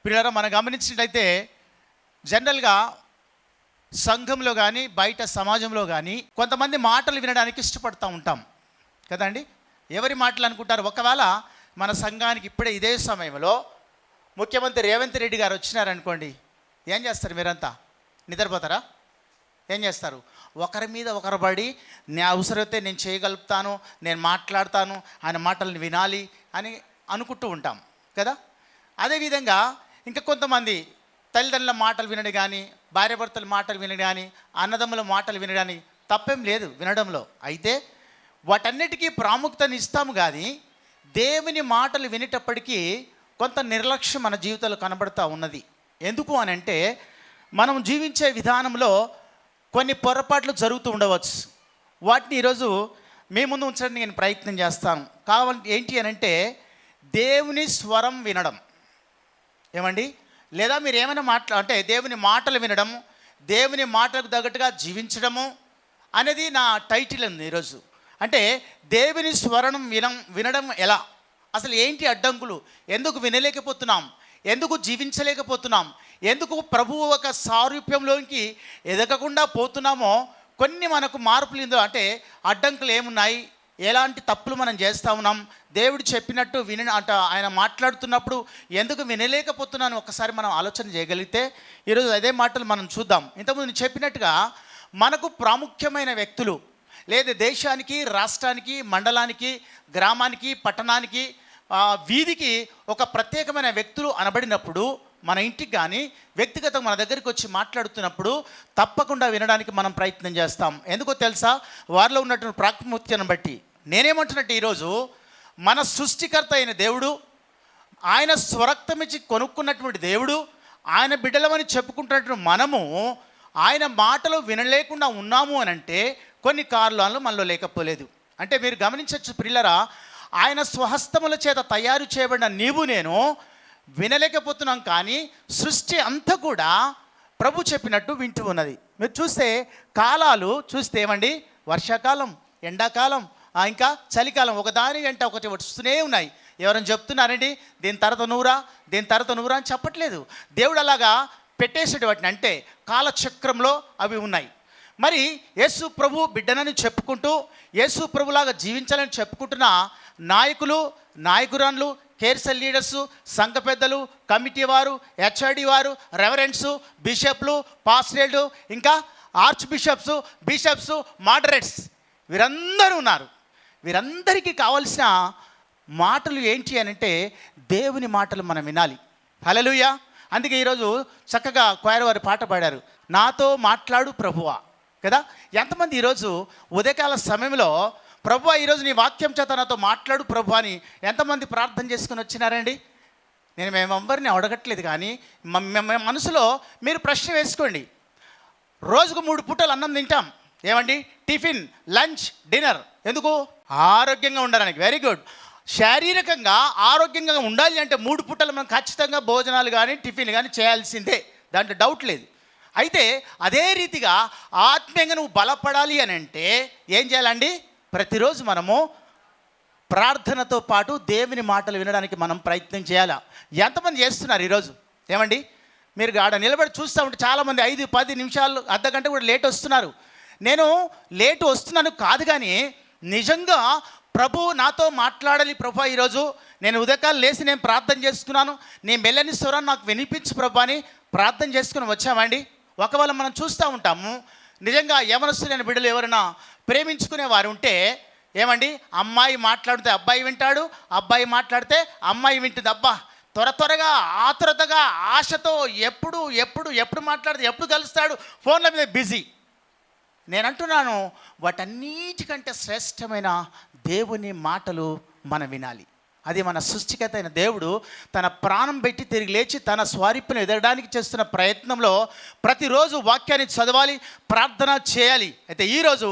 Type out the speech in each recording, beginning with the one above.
పిల్లరా, మనం గమనించినట్లయితే జనరల్గా సంఘంలో కానీ బయట సమాజంలో కానీ కొంతమంది మాటలు వినడానికి ఇష్టపడుతూ ఉంటాం కదండి. ఎవరి మాటలు అనుకుంటారు? ఒకవేళ మన సంఘానికి ఇప్పుడే ఇదే సమయంలో ముఖ్యమంత్రి రేవంత్ రెడ్డి గారు వచ్చినారనుకోండి, ఏం చేస్తారు? మీరంతా నిద్రపోతారా? ఏం చేస్తారు? ఒకరి మీద ఒకరు పడి, నేను అవసరమైతే నేను చేయగలుగుతాను, నేను మాట్లాడతాను, ఆయన మాటలను వినాలి అని అనుకుంటూ ఉంటాం కదా. అదేవిధంగా ఇంకా కొంతమంది తల్లిదండ్రుల మాటలు వినడం కానీ, భార్యాభర్తల మాటలు వినడం కానీ, అన్నదమ్ముల మాటలు వినడం కానీ తప్పేం లేదు వినడంలో. అయితే వాటన్నిటికీ ప్రాముఖ్యతను ఇస్తాము కానీ దేవుని మాటలు వినేటప్పటికీ కొంత నిర్లక్ష్యం మన జీవితంలో కనబడుతూ ఉన్నది. ఎందుకు అని అంటే, మనం జీవించే విధానంలో కొన్ని పొరపాట్లు జరుగుతూ ఉండవచ్చు. వాటిని ఈరోజు మీ ముందు ఉంచడానికి నేను ప్రయత్నం చేస్తాను. ఏంటి అని అంటే, దేవుని స్వరం వినడం. ఏమండి? లేదా మీరు ఏమైనా అంటే దేవుని మాటలు వినడం, దేవుని మాటలకు తగ్గట్టుగా జీవించడము అనేది నా టైటిల్ ఉంది ఈరోజు. అంటే దేవుని స్వరం వినడం ఎలా, అసలు ఏంటి అడ్డంకులు, ఎందుకు వినలేకపోతున్నాం, ఎందుకు జీవించలేకపోతున్నాం, ఎందుకు ప్రభువు ఒక సారూప్యంలోకి ఎదగకుండా పోతున్నామో, కొన్ని మనకు మార్పులు ఇందులో అంటే అడ్డంకులు ఏమున్నాయి, ఎలాంటి తప్పులు మనం చేస్తూ ఉన్నాం, దేవుడు చెప్పినట్టు ఆయన మాట్లాడుతున్నప్పుడు ఎందుకు వినలేకపోతున్నాను ఒకసారి మనం ఆలోచన చేయగలిగితే ఈరోజు అదే మాటలు మనం చూద్దాం. ఇంతకుముందు నేను చెప్పినట్టుగా మనకు ప్రాముఖ్యమైన వ్యక్తులు, లేదా దేశానికి, రాష్ట్రానికి, మండలానికి, గ్రామానికి, పట్టణానికి, వీధికి ఒక ప్రత్యేకమైన వ్యక్తులు అనబడినప్పుడు, మన ఇంటికి కానీ వ్యక్తిగతంగా మన దగ్గరికి వచ్చి మాట్లాడుతున్నప్పుడు తప్పకుండా వినడానికి మనం ప్రయత్నం చేస్తాం. ఎందుకో తెలుసా? వారిలో ఉన్నటువంటి ప్రాముఖ్యతను బట్టి. నేనేమంటున్నట్టు ఈరోజు మన సృష్టికర్త అయిన దేవుడు, ఆయన స్వరక్తమిచ్చి కొనుక్కున్నటువంటి దేవుడు, ఆయన బిడ్డలమని చెప్పుకుంటున్నటువంటి మనము ఆయన మాటలు వినలేకుండా ఉన్నాము అని అంటే కొన్ని కారణాలు మనలో లేకపోలేదు. అంటే మీరు గమనించవచ్చు ప్రియులరా, ఆయన స్వహస్తముల చేత తయారు చేయబడిన నీవు నేను వినలేకపోతున్నాం, కానీ సృష్టి అంతా కూడా ప్రభు చెప్పినట్టు వింటూ ఉన్నది. మీరు చూస్తే కాలాలు చూస్తే ఏమండి, వర్షాకాలం, ఎండాకాలం, ఇంకా చలికాలం, ఒకదాని వెంట ఒకటి వస్తూనే ఉన్నాయి. ఎవరైనా చెప్తున్నారండి దీని తర్వాత నూరా, దీని తర్వాత నూరా అని చెప్పట్లేదు. దేవుడు అలాగా పెట్టేసాడు వాటిని. అంటే కాలచక్రంలో అవి ఉన్నాయి. మరి యేసు ప్రభు బిడ్డనని చెప్పుకుంటూ యేసు ప్రభులాగా జీవించాలని చెప్పుకుంటున్న నాయకులు, నాయకురాన్లు, కేర్సల్ లీడర్సు, సంఘ పెద్దలు, కమిటీ వారు, హెచ్ఐడి వారు, రెవరెండ్సు, బిషప్లు, పాస్టర్లు, ఇంకా ఆర్చ్ బిషప్స్, మోడరేట్స్, వీరందరూ ఉన్నారు. వీరందరికీ కావలసిన మాటలు ఏంటి అని అంటే దేవుని మాటలు మనం వినాలి. హల్లెలూయా. అందుకే ఈరోజు చక్కగా క్వైర్ వారు పాట పాడారు, నాతో మాట్లాడు ప్రభువా కదా. ఎంతమంది ఈరోజు ఉదయకాల సమయంలో ప్రభువా ఈరోజు నీ వాక్యం చేత నాతో మాట్లాడు ప్రభు అని ఎంతమంది ప్రార్థన చేసుకుని వచ్చినారండి? నేను మేమెవ్వరిని అడగట్లేదు, కానీ మనసులో మీరు ప్రశ్న వేసుకోండి. రోజుకు 3 పూటలు అన్నం తింటాం. ఏమండి? Tiffin, lunch, dinner. ఎందుకు? ఆరోగ్యంగా ఉండడానికి. Very good. శారీరకంగా ఆరోగ్యంగా ఉండాలి అంటే 3 పూటలు మనం ఖచ్చితంగా భోజనాలు కానీ టిఫిన్ కానీ చేయాల్సిందే, దాంట్లో డౌట్ లేదు. అయితే అదే రీతిగా ఆత్మీయంగా నువ్వు బలపడాలి అని అంటే ఏం చేయాలండి? ప్రతిరోజు మనము ప్రార్థనతో పాటు దేవుని మాటలు వినడానికి మనం ప్రయత్నం చేయాలా. ఎంతమంది చేస్తున్నారు ఈరోజు? ఏమండి? మీరు ఆడ నిలబడి చూస్తూ ఉంటే చాలామంది 5-10 నిమిషాలు, అర్ధగంట కూడా లేట్ వస్తున్నారు. నేను లేటు వస్తున్నాను కాదు, కానీ నిజంగా ప్రభు నాతో మాట్లాడాలి ప్రభు, ఈరోజు నేను ఉదయకాలం లేచి నేను ప్రార్థన చేసుకున్నాను, నీ మెల్లని స్వరాన్ని నాకు వినిపించు ప్రభు అని ప్రార్థన చేసుకుని వచ్చామండి. ఒకవేళ మనం చూస్తూ ఉంటాము, నిజంగా యవనస్తులైన బిడ్డలు ఎవరైనా ప్రేమించుకునే వారు ఉంటే ఏమండి, అమ్మాయి మాట్లాడితే అబ్బాయి వింటాడు, అబ్బాయి మాట్లాడితే అమ్మాయి వింటుంది. అబ్బా, త్వరగా ఆతురతగా ఆశతో ఎప్పుడు మాట్లాడితే ఎప్పుడు కలుస్తాడు, ఫోన్ల మీద బిజీ. నేను అంటున్నాను, వాటన్నిటికంటే శ్రేష్టమైన దేవుని మాటలు మనం వినాలి. అది మన సృష్టికర్త అయిన దేవుడు తన ప్రాణం పెట్టి తిరిగి లేచి తన స్వారూప్యం ఎదగడానికి చేస్తున్న ప్రయత్నంలో ప్రతిరోజు వాక్యాన్ని చదవాలి, ప్రార్థన చేయాలి. అయితే ఈరోజు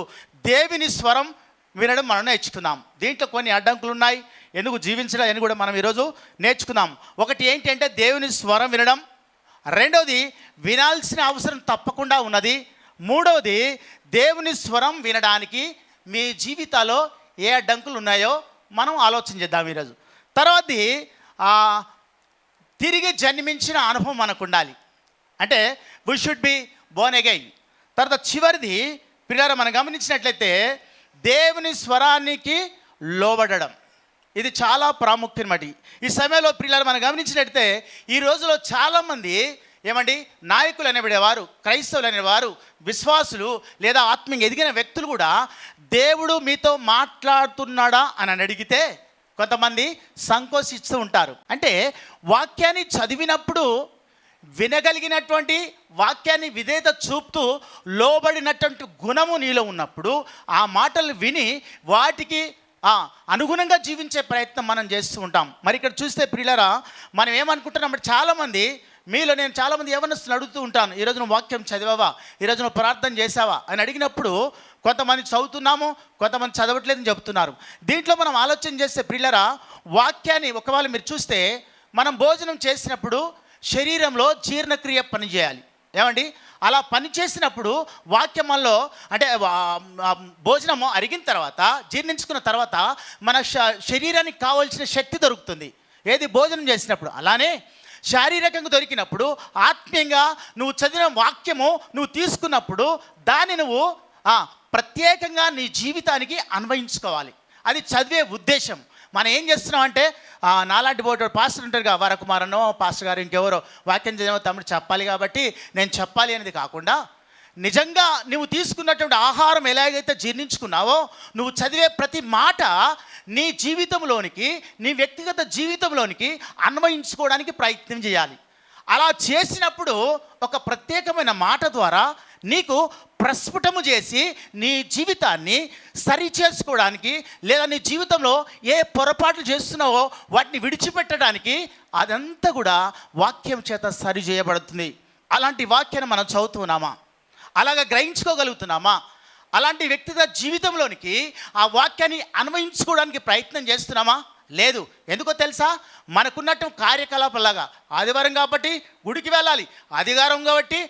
దేవుని స్వరం వినడం మనం నేర్చుకుందాం. దీంట్లో కొన్ని అడ్డంకులు ఉన్నాయి, ఎందుకు జీవించడం అని కూడా మనం ఈరోజు నేర్చుకుందాం. ఒకటి ఏంటంటే దేవుని స్వరం వినడం, రెండవది వినాల్సిన అవసరం తప్పకుండా ఉన్నది, మూడవది దేవుని స్వరం వినడానికి మీ జీవితాల్లో ఏ అడ్డంకులు ఉన్నాయో మనం ఆలోచన చేద్దాం ఈరోజు. తర్వాతది తిరిగి జన్మించిన అనుభవం మనకు ఉండాలి. అంటే we should be born again. తర్వాత చివరిది పిల్లలు మనం గమనించినట్లయితే దేవుని స్వరానికి లోబడడం. ఇది చాలా ప్రాముఖ్యమటి. ఈ సమయంలో పిల్లలు మనం గమనించినట్లయితే ఈ రోజులో చాలామంది నాయకులు అనేవారు, క్రైస్తవులు అనేవారు, విశ్వాసులు లేదా ఆత్మీయంగా ఎదిగిన వ్యక్తులు కూడా దేవుడు మీతో మాట్లాడుతున్నాడా అని అడిగితే కొంతమంది సంకోచిస్తూ ఉంటారు. అంటే వాక్యాన్ని చదివినప్పుడు వినగలిగినటువంటి వాక్యాన్ని విధేయత చూపుతూ లోబడినటువంటి గుణము నీలో ఉన్నప్పుడు ఆ మాటలు విని వాటికి అనుగుణంగా జీవించే ప్రయత్నం మనం చేస్తూ ఉంటాం. మరి ఇక్కడ చూస్తే ప్రియులారా, మనం ఏమనుకుంటున్నాం, చాలామంది మీలో నేను చాలామంది యవ్వనస్తులను అడుగుతూ ఉంటాను, ఈరోజు నువ్వు వాక్యం చదివావా, ఈరోజు నువ్వు ప్రార్థన చేసావా అని అడిగినప్పుడు కొంతమంది చదువుతున్నాము, కొంతమంది చదవట్లేదని చెబుతున్నారు. దీంట్లో మనం ఆలోచన చేస్తే ప్రియులారా, వాక్యాన్ని ఒకవేళ మీరు చూస్తే మనం భోజనం చేసినప్పుడు శరీరంలో జీర్ణక్రియ పనిచేయాలి. అలా పని చేసినప్పుడు వాక్యంలో అంటే భోజనము అరిగిన తర్వాత జీర్ణించుకున్న తర్వాత మన శరీరానికి కావాల్సిన శక్తి దొరుకుతుంది. ఏది భోజనం చేసినప్పుడు. అలానే శారీరకంగా దొరికినప్పుడు ఆత్మీయంగా నువ్వు చదివిన వాక్యము నువ్వు తీసుకున్నప్పుడు దాన్ని నువ్వు ప్రత్యేకంగా నీ జీవితానికి అన్వయించుకోవాలి. అది చదివే ఉద్దేశం. మనం ఏం చేస్తున్నాం అంటే నాలాంటి బోర్డు పాస్టర్ ఉంటారుగా, వరకుమారనో పాస్టర్ గారు ఇంకెవరో వాక్యం చదివో తమ్ముడు చెప్పాలి కాబట్టి నేను చెప్పాలి అనేది కాకుండా నిజంగా నువ్వు తీసుకున్నటువంటి ఆహారం ఎలాగైతే జీర్ణించుకున్నావో నువ్వు చదివే ప్రతి మాట నీ జీవితంలోనికి, నీ వ్యక్తిగత జీవితంలోనికి అన్వయించుకోవడానికి ప్రయత్నం చేయాలి. అలా చేసినప్పుడు ఒక ప్రత్యేకమైన మాట ద్వారా నీకు ప్రస్ఫుటము చేసి నీ జీవితాన్ని సరి చేసుకోవడానికి లేదా నీ జీవితంలో ఏ పొరపాట్లు చేస్తున్నావో వాటిని విడిచిపెట్టడానికి అదంతా కూడా వాక్యం చేత సరి చేయబడుతుంది. అలాంటి వాక్యాన్ని మనం చదువుతున్నామా, అలాగా గ్రహించుకోగలుగుతున్నామా, అలాంటి వ్యక్తిగత జీవితంలోనికి ఆ వాక్యాన్ని అన్వయించుకోవడానికి ప్రయత్నం చేస్తున్నామా? లేదు. ఎందుకో తెలుసా, మనకున్నట్టు కార్యకలాపాలాగా ఆదివారం కాబట్టి గుడికి వెళ్ళాలి, ఆదివారం కాబట్టి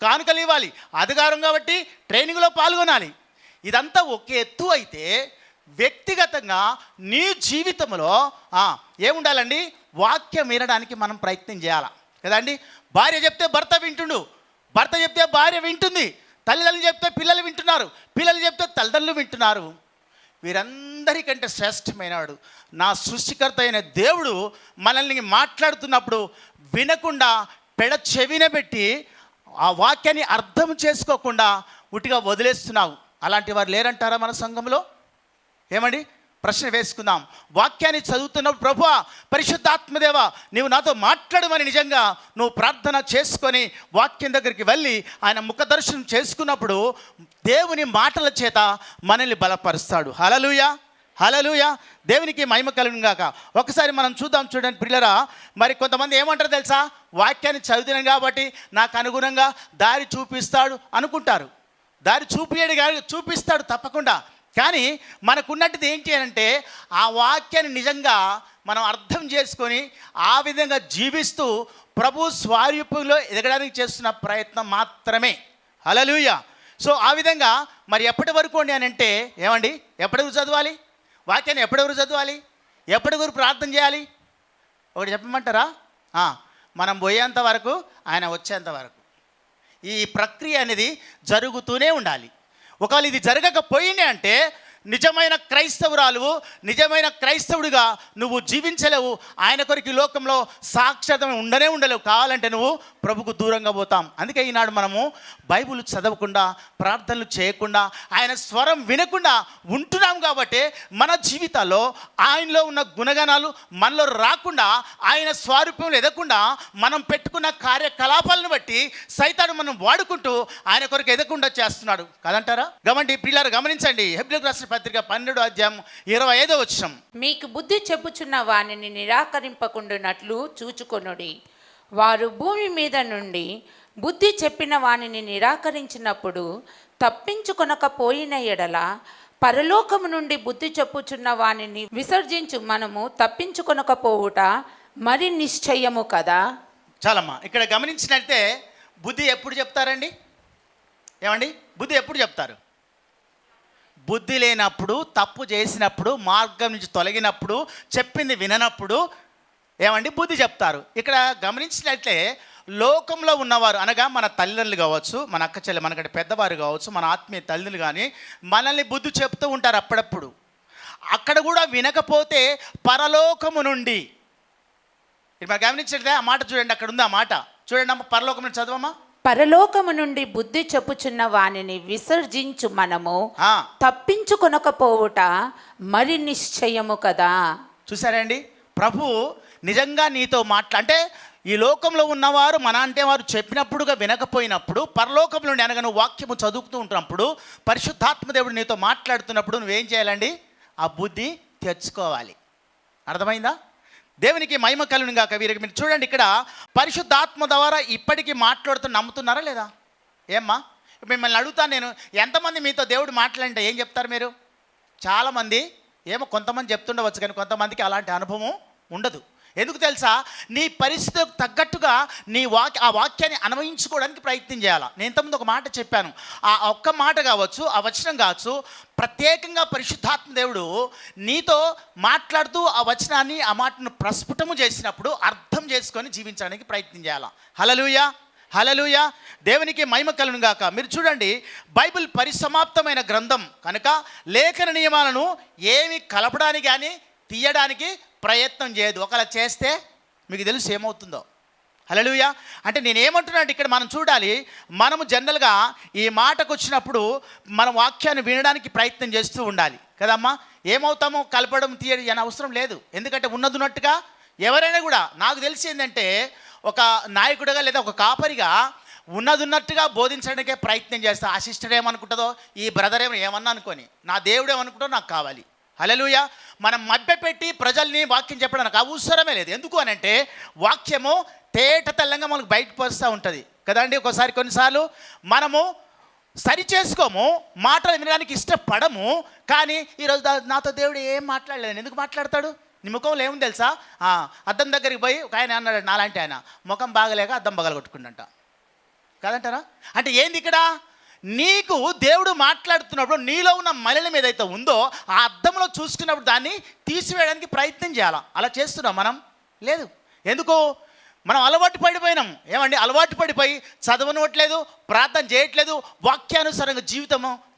కానుకలు ఇవ్వాలి, అధికారం కాబట్టి ట్రైనింగ్లో పాల్గొనాలి. ఇదంతా ఒక ఎత్తు అయితే వ్యక్తిగతంగా నీ జీవితంలో ఏముండాలండి, వాక్యం వినడానికి మనం ప్రయత్నం చేయాలి కదండి. భార్య చెప్తే భర్త వింటుండు, భర్త చెప్తే భార్య వింటుంది, తల్లిదండ్రులు చెప్తే పిల్లలు వింటున్నారు, పిల్లలు చెప్తే తల్లిదండ్రులు వింటున్నారు. వీరందరికంటే శ్రేష్టమైనవాడు నా సృష్టికర్త అయిన దేవుడు మనల్ని మాట్లాడుతున్నప్పుడు వినకుండా పెడ చెవిన పెట్టి ఆ వాక్యాన్ని అర్థం చేసుకోకుండా ఉట్టిగా వదిలేస్తున్నావు. అలాంటి వారు లేరంటారా మన సంఘంలో? ప్రశ్న వేసుకుందాం. వాక్యాన్ని చదువుతున్నప్పుడు ప్రభువా పరిశుద్ధాత్మదేవ నీవు నాతో మాట్లాడమని నిజంగా నువ్వు ప్రార్థన చేసుకొని వాక్యం దగ్గరికి వెళ్ళి ఆయన ముఖదర్శనం చేసుకున్నప్పుడు దేవుని మాటల చేత మనల్ని బలపరుస్తాడు. హల్లెలూయా, హల్లెలూయా, దేవునికి మహిమ కలుగును గాక. ఒకసారి మనం చూద్దాం. చూడండి పిల్లరా, మరి కొంతమంది ఏమంటారు తెలుసా, వాక్యాన్ని చదివినాం కాబట్టి నాకు అనుగుణంగా దారి చూపిస్తాడు అనుకుంటారు. దారి చూపిస్తాడు తప్పకుండా. కానీ మనకున్నట్టుది ఏంటి అంటే ఆ వాక్యాన్ని నిజంగా మనం అర్థం చేసుకొని ఆ విధంగా జీవిస్తూ ప్రభు స్వారూప్యంలో ఎదగడానికి చేస్తున్న ప్రయత్నం మాత్రమే. హల్లెలూయా. సో ఆ విధంగా మరి ఎప్పటి వరకు అని అంటే ఎప్పటి వరకు చదవాలి వాక్యాన్ని, ఎప్పటి వరకు చదవాలి, ఎప్పటి వరకు ప్రార్థన చేయాలి? ఒకటి చెప్పమంటారా? మనం పోయేంత వరకు, ఆయన వచ్చేంత వరకు ఈ ప్రక్రియ అనేది జరుగుతూనే ఉండాలి. ఒకవేళ ఇది జరగకపోయింది అంటే నిజమైన క్రైస్తవురాలు, నిజమైన క్రైస్తవుడిగా నువ్వు జీవించలేవు. ఆయన కొరకు లోకంలో సాక్షాత్తం ఉండలేవు. కావాలంటే నువ్వు ప్రభుకు దూరంగా పోతాం. అందుకే ఈనాడు మనము బైబిల్ చదవకుండా, ప్రార్థనలు చేయకుండా, ఆయన స్వరం వినకుండా ఉంటున్నాం. కాబట్టి మన జీవితాల్లో ఆయనలో ఉన్న గుణగణాలు మనలో రాకుండా, ఆయన స్వరూపంలో ఎదగకుండా మనం పెట్టుకున్న కార్యకలాపాలను బట్టి సైతాను మనం వాడుకుంటూ ఆయన కొరకు ఎదగకుండా చేస్తున్నాడు కదంటారా? పిల్లలు గమనించండి. హెబ్రీయులకు రాసిన పత్రిక 12వ అధ్యాయం 25వ వచనం. మీకు బుద్ధి చెప్పుచున్న వానిని నిరాకరింపకుండునట్లు చూచుకొనుడి. వారు భూమి మీద నుండి బుద్ధి చెప్పిన వానిని నిరాకరించినప్పుడు తప్పించుకొనకపోయిన ఎడల పరలోకము నుండి బుద్ధి చెప్పుచున్న వానిని విసర్జించు మనము తప్పించుకొనకపోవుట మరి నిశ్చయము కదా. చాలమ్మా, ఇక్కడ గమనించినట్టే బుద్ధి ఎప్పుడు చెప్తారండి? బుద్ధి ఎప్పుడు చెప్తారు? బుద్ధి లేనప్పుడు, తప్పు చేసినప్పుడు, మార్గం నుంచి తొలగినప్పుడు, చెప్పింది విననప్పుడు ఏమండి బుద్ధి చెప్తారు. ఇక్కడ గమనించినట్లే లోకంలో ఉన్నవారు అనగా మన తల్లిదండ్రులు కావచ్చు, మన అక్క చెల్లె మనకంటే పెద్దవారు కావచ్చు, మన ఆత్మీయ తల్లిదండ్రులు కానీ మనల్ని బుద్ధి చెప్తూ ఉంటారు అప్పుడప్పుడు. అక్కడ కూడా వినకపోతే పరలోకము నుండి, ఇది మనం గమనించట్లే ఆ మాట చూడండి, అక్కడ ఉంది ఆ మాట చూడండి అమ్మ, పరలోకం నుండి చదవమ్మా. పరలోకము నుండి బుద్ధి చెప్పుచున్న వానిని విసర్జించు మనము తప్పించుకొనకపోవుట మరి నిశ్చయము కదా. చూసారండి, ప్రభు నిజంగా నీతో అంటే ఈ లోకంలో ఉన్నవారు మన అంటే వారు చెప్పినప్పుడుగా వినకపోయినప్పుడు, పరలోకం నుండి అనగా నువ్వు వాక్యము చదువుతూ ఉంటున్నప్పుడు, పరిశుద్ధాత్మ దేవుడు నీతో మాట్లాడుతున్నప్పుడు నువ్వేం చేయాలండి? ఆ బుద్ధి తెచ్చుకోవాలి. అర్థమైందా? దేవునికి మహిమ కలుగును గాక. వీరికి మీరు చూడండి, ఇక్కడ పరిశుద్ధాత్మ ద్వారా ఇప్పటికీ మాట్లాడుతూ నమ్ముతున్నారా లేదా? ఏమ్మా, మిమ్మల్ని అడుగుతాను నేను, ఎంతమంది మీతో దేవుడు మాట్లాడంటే ఏం చెప్తారు మీరు? చాలామంది ఏమో కొంతమంది చెప్తుండవచ్చు, కానీ కొంతమందికి అలాంటి అనుభవం ఉండదు. ఎందుకు తెలుసా? నీ పరిస్థితికి తగ్గట్టుగా ఆ వాక్యాన్ని అన్వయించుకోవడానికి ప్రయత్నం చేయాలి. నేను ఇంతకుముందు ఒక మాట చెప్పాను, ఆ ఒక్క మాట కావచ్చు, ఆ వచనం కావచ్చు, ప్రత్యేకంగా పరిశుద్ధాత్మ దేవుడు నీతో మాట్లాడుతూ ఆ వచనాన్ని, ఆ మాటను ప్రస్ఫుటము చేసినప్పుడు అర్థం చేసుకొని జీవించడానికి ప్రయత్నం చేయాలి. హల్లెలూయా, హల్లెలూయా, దేవునికి మహిమ కలుగును గాక. మీరు చూడండి, బైబిల్ పరిసమాప్తమైన గ్రంథం కనుక లేఖన నియమాలను ఏమి కలపడానికి కానీ తీయడానికి ప్రయత్నం చేయదు. ఒకవేళ చేస్తే మీకు తెలుసు ఏమవుతుందో. హల్లెలూయా. అంటే నేనేమంటున్నా అంటే ఇక్కడ మనం చూడాలి, మనము జనరల్గా ఈ మాటకు వచ్చినప్పుడు మన వాక్యాన్ని వినడానికి ప్రయత్నం చేస్తూ ఉండాలి కదమ్మా. ఏమవుతామో కలపడం తీయడం అని అవసరం లేదు. ఎందుకంటే ఉన్నట్టుగా ఎవరైనా కూడా, నాకు తెలిసి ఏంటంటే ఒక నాయకుడిగా లేదా ఒక కాపరిగా ఉన్నట్టుగా బోధించడానికే ప్రయత్నం చేస్తా. ఆ సిస్టర్ ఏమనుకుంటుందో, ఈ బ్రదర్ ఏమన్నా అనుకొని, నా దేవుడు ఏమనుకుంటో నాకు కావాలి. హల్లెలూయా. మనం మభ్యపెట్టి ప్రజల్ని వాక్యం చెప్పడానికి అవసరమే లేదు. ఎందుకు అని అంటే వాక్యము తేట తెల్లంగా మనకు బయటకు వస్తూ ఉంటుంది కదండి. కొన్నిసార్లు మనము సరి చేసుకోము, మాటలు వినడానికి ఇష్టపడము. కానీ ఈరోజు నాతో దేవుడు ఏం మాట్లాడలేదు. ఎందుకు మాట్లాడతాడు? నీ ముఖంలో ఏముంది తెలుసా? అద్దం దగ్గరికి పోయి ఒక ఆయన అన్నాడు, నాలాంటి ఆయన ముఖం బాగలేక అద్దం పగలగొట్టుకుందంట కదంటారా. అంటే ఏంది ఇక్కడ? నీకు దేవుడు మాట్లాడుతున్నప్పుడు నీలో ఉన్న మలినం ఏదైతే ఉందో ఆ అద్దంలో చూసుకున్నప్పుడు దాన్ని తీసివేయడానికి ప్రయత్నం చేయాలి. అలా చేస్తున్నాం మనం? లేదు. ఎందుకు? మనం అలవాటు పడిపోయినాం. ఏమండి, అలవాటు పడిపోయి చదవనట్లేదు, ప్రార్థన చేయట్లేదు, వాక్యానుసారంగా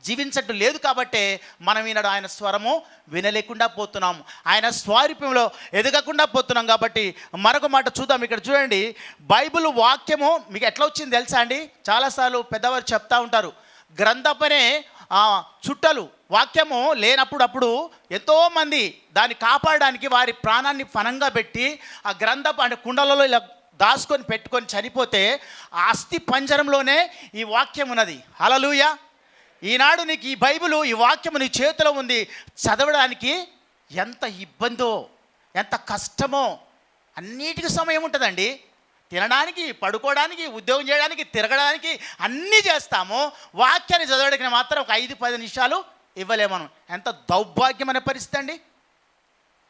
జీవించట్టు లేదు. కాబట్టే మనం ఈనాడు ఆయన స్వరము వినలేకుండా పోతున్నాం, ఆయన స్వారూప్యంలో ఎదగకుండా పోతున్నాం. కాబట్టి మరొక మాట చూద్దాం. ఇక్కడ చూడండి, బైబిల్ వాక్యము మీకు ఎట్లా వచ్చింది తెలుసా అండి? చాలాసార్లు పెద్దవారు చెప్తా ఉంటారు, గ్రంథపనే చుట్టలు. వాక్యము లేనప్పుడు ఎంతోమంది దాన్ని కాపాడడానికి వారి ప్రాణాన్ని ఫనంగా పెట్టి ఆ గ్రంథపు అంటే కుండలలో ఇలా దాచుకొని పెట్టుకొని చనిపోతే ఆ అస్థి పంజరంలోనే ఈ వాక్యం ఉన్నది. హల్లెలూయా. ఈనాడు నీకు ఈ బైబిల్, ఈ వాక్యము నీ చేతిలో ఉంది. చదవడానికి ఎంత ఇబ్బందో, ఎంత కష్టమో, అన్నిటికీ సమయం ఉంటుందండి. తినడానికి, పడుకోవడానికి, ఉద్యోగం చేయడానికి, తిరగడానికి అన్నీ చేస్తాము. వాక్యాన్ని చదవడానికి మాత్రం ఒక 5-10 నిమిషాలు ఇవ్వలేము మనం. ఎంత దౌర్భాగ్యమైన పరిస్థితి అండి.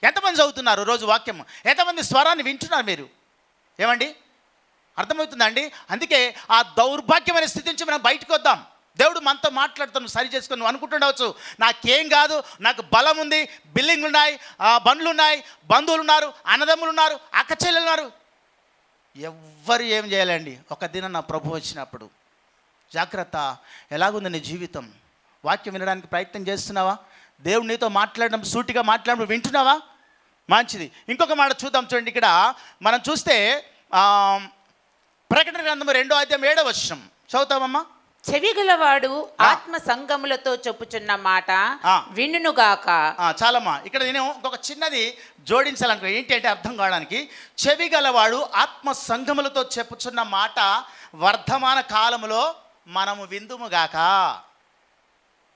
ఎంతమంది చదువుతున్నారు రోజు వాక్యం? ఎంతమంది స్వరాన్ని వింటున్నారు మీరు? ఏమండి, అర్థమవుతుందండి? అందుకే ఆ దౌర్భాగ్యమైన స్థితి నుంచి మనం బయటకు వద్దాం. దేవుడు మనతో మాట్లాడుతాను, సరి చేసుకొని నువ్వు అనుకుంటుండవచ్చు, నాకేం కాదు, నాకు బలం ఉంది, బిల్డింగ్లు ఉన్నాయి, బండ్లు ఉన్నాయి, బంధువులు ఉన్నారు, అన్నదమ్ములు ఉన్నారు, అక్క చెల్లెలు ఉన్నారు. ఎవ్వరు ఏం చేయాలండి? ఒక దినం నా ప్రభు వచ్చినప్పుడు జాగ్రత్త. ఎలాగుంది నీ జీవితం? వాక్యం వినడానికి ప్రయత్నం చేస్తున్నావా? దేవుడు నీతో మాట్లాడడం, సూటిగా మాట్లాడడం వింటున్నావా? మంచిది. ఇంకొక మాట చూద్దాం. చూడండి, ఇక్కడ మనం చూస్తే ప్రకటన గ్రంథం 2:7 చదువుతామమ్మా. చెవిగలవాడు ఆత్మ సంగములతో చెప్పుచున్న మాట వినుగాక. చాలమ్మా. ఇక్కడ నేను ఇంకొక చిన్నది జోడించాలనుకో. ఏంటి అంటే అర్థం కావడానికి, చెవిగలవాడు ఆత్మ సంగములతో చెప్పుచున్న మాట వర్ధమాన కాలములో మనము విందుముగాక.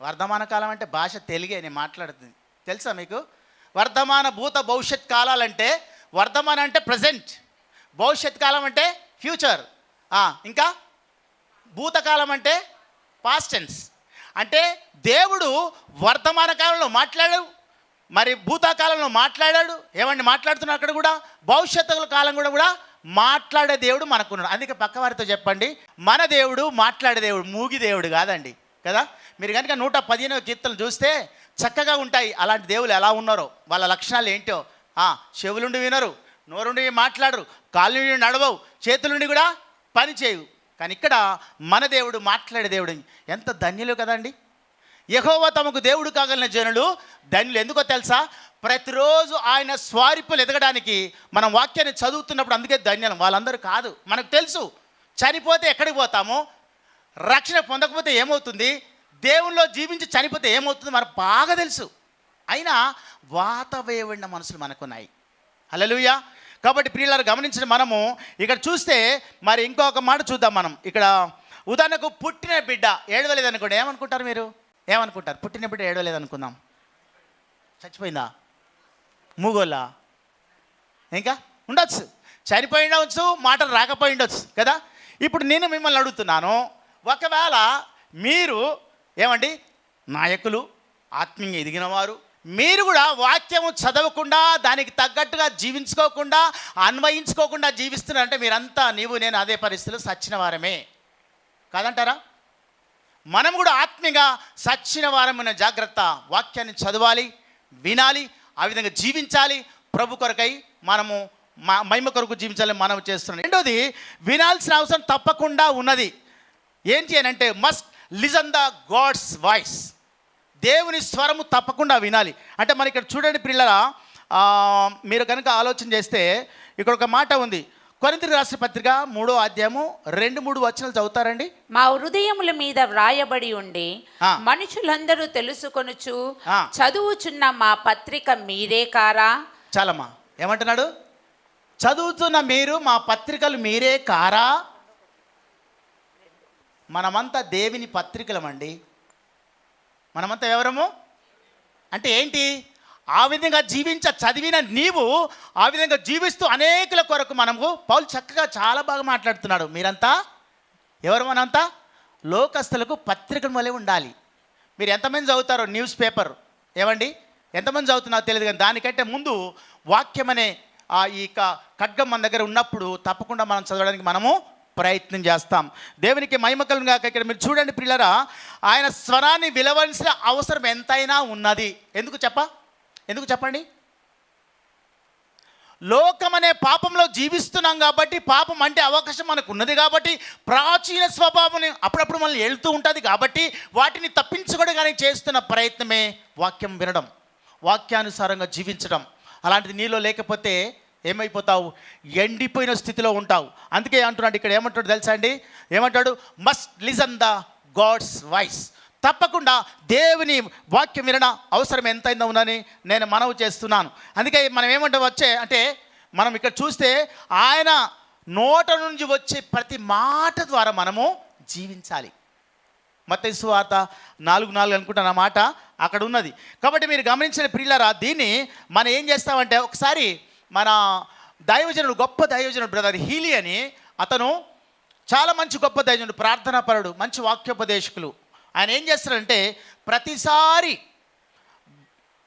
వర్ధమాన కాలం అంటే భాష తెలుగే నేను మాట్లాడుతుంది, తెలుసా మీకు? వర్ధమాన భూత భవిష్యత్ కాలాలంటే, వర్ధమాన అంటే ప్రజెంట్, భవిష్యత్ కాలం అంటే ఫ్యూచర్, ఇంకా భూతకాలం అంటే పాస్ట్ టెన్స్. అంటే దేవుడు వర్తమాన కాలంలో మాట్లాడాడు, మరి భూతకాలంలో మాట్లాడాడు. ఏమండి మాట్లాడుతున్నాడు అక్కడ కూడా. భవిష్యత్తు కాలం కూడా మాట్లాడే దేవుడు మనకున్నాడు. అందుకే పక్కవారితో చెప్పండి, మన దేవుడు మాట్లాడే దేవుడు, మూగి దేవుడు కాదండి కదా. మీరు కనుక 115వ కీర్తనలు చూస్తే చక్కగా ఉంటాయి అలాంటి దేవుళ్ళు ఎలా ఉన్నారో, వాళ్ళ లక్షణాలు ఏంటో. చెవులుండి వినరు, నోరు నుండి మాట్లాడరు, కాళ్ళు నుండి నడవవు, చేతుల నుండి కూడా పని చేయవు. కానీ ఇక్కడ మన దేవుడు మాట్లాడే దేవుడు. ఎంత ధన్యులు కదండి. యెహోవా తమకు దేవుడు కాగలిగిన జనులు ధన్యులు. ఎందుకో తెలుసా? ప్రతిరోజు ఆయన స్వారీపులు ఎదగడానికి మనం వాక్యాన్ని చదువుతున్నప్పుడు అందుకే ధన్యం. వాళ్ళందరూ కాదు. మనకు తెలుసు చనిపోతే ఎక్కడికి పోతామో, రక్షణ పొందకపోతే ఏమవుతుంది, దేవుల్లో జీవించి చనిపోతే ఏమవుతుంది మనకు బాగా తెలుసు. అయినా వాత వేయబడిన మనసులు మనకున్నాయి. హల్లెలూయా. కాబట్టి ప్రియులారా గమనించిన మనము ఇక్కడ చూస్తే మరి ఇంకొక మాట చూద్దాం. మనం ఇక్కడ ఉదాహరణకు పుట్టిన బిడ్డ ఏడవలేదనుకోండి, ఏమనుకుంటారు మీరు? ఏమనుకుంటారు? పుట్టిన బిడ్డ ఏడవలేదనుకుందాం, చచ్చిపోయిందా, మూగోళ్ళా, ఇంకా ఉండొచ్చు, చనిపోయి ఉండవచ్చు, మాటలు రాకపోయి ఉండొచ్చు కదా. ఇప్పుడు నేను మిమ్మల్ని అడుగుతున్నాను, ఒకవేళ మీరు ఏమండి నాయకులు, ఆత్మీయంగా ఎదిగిన వారు, మీరు కూడా వాక్యము చదవకుండా దానికి తగ్గట్టుగా జీవించుకోకుండా అన్వయించుకోకుండా జీవిస్తున్నారంటే మీరంతా, నీవు నేను అదే పరిస్థితిలో సచ్చిన వారమే కాదంటారా? మనం కూడా ఆత్మీయంగా సచ్చిన వారమైన జాగ్రత్త. వాక్యాన్ని చదవాలి, వినాలి, ఆ విధంగా జీవించాలి. ప్రభు కొరకై మనము మహిమ కొరకు జీవించాలని మనం చేస్తున్నాం. రెండోది, వినాల్సిన అవసరం తప్పకుండా ఉన్నది. ఏంటి అని అంటే must listen the god's voice. దేవుని స్వరము తప్పకుండా వినాలి. అంటే మరి ఇక్కడ చూడండి పిల్లల, మీరు కనుక ఆలోచన చేస్తే ఇక్కడ ఒక మాట ఉంది. కొరింథీయులకు రాసిన పత్రిక 3వ అధ్యాయము 2-3 వచనాలు చదువుతారండి. మా హృదయముల మీద వ్రాయబడి ఉండి మనుషులందరూ తెలుసుకొనుచు చదువుచున్న మా పత్రిక మీరే కారా? చాలమ్మా, ఏమంటున్నాడు? చదువుతున్న మీరు మా పత్రికలు మీరే కారా? మనమంతా దేవుని పత్రికలమండి. మనమంతా ఎవరము అంటే ఏంటి? ఆ విధంగా చదివిన నీవు ఆ విధంగా జీవిస్తూ అనేకుల కొరకు మనము, పౌలు చక్కగా చాలా బాగా మాట్లాడుతున్నాడు. మీరంతా ఎవరు? మనంతా లోకస్తులకు పత్రికల వలె ఉండాలి. మీరు ఎంతమంది చదువుతారో న్యూస్ పేపర్, ఏమండి ఎంతమంది చదువుతున్నారో తెలియదు, కానీ దానికంటే ముందు వాక్యం అనే ఈ ఖడ్గం మన దగ్గర ఉన్నప్పుడు తప్పకుండా మనం చదవడానికి మనము ప్రయత్నం చేస్తాం. దేవునికి మహిమ కలుగును గాక. ఇక్కడ మీరు చూడండి ప్రియులారా, ఆయన స్వరాన్ని వినవలసిన అవసరం ఎంతైనా ఉన్నది. ఎందుకు చెప్పండి? లోకం అనే పాపంలో జీవిస్తున్నాం కాబట్టి, పాపం అంటే అవకాశం మనకు ఉన్నది కాబట్టి, ప్రాచీన స్వభావం అప్పుడప్పుడు మనల్ని వెళ్తూ ఉంటుంది కాబట్టి, వాటిని తప్పించుకోవడానికి చేస్తున్న ప్రయత్నమే వాక్యం వినడం, వాక్యానుసారంగా జీవించడం. అలాంటిది నీలో లేకపోతే ఏమైపోతావు? ఎండిపోయిన స్థితిలో ఉంటావు. అందుకే అంటున్నాడు ఇక్కడ, ఏమంటాడు తెలుసా అండి? ఏమంటాడు? Must listen the god's voice. తప్పకుండా దేవుని వాక్యం వినడం అవసరం ఎంతైందో ఉందని నేను మనవి చేస్తున్నాను. అందుకే మనం ఏమంటాం అంటే మనం ఇక్కడ చూస్తే ఆయన నోట నుంచి వచ్చే ప్రతి మాట ద్వారా మనము జీవించాలి. మత్తయి సువార్త 4:4 అనుకుంటాను ఆ మాట అక్కడ ఉన్నది. కాబట్టి మీరు గమనించిన ప్రియులారా, దీన్ని మనం ఏం చేస్తామంటే, ఒకసారి మన దైవజనుడు, గొప్ప దైవజనుడు బ్రదర్ హీలీ అని, అతను చాలా మంచి గొప్ప దైవజనుడు, ప్రార్థనాపరుడు, మంచి వాక్యోపదేశకులు. ఆయన ఏం చేస్తారంటే ప్రతిసారి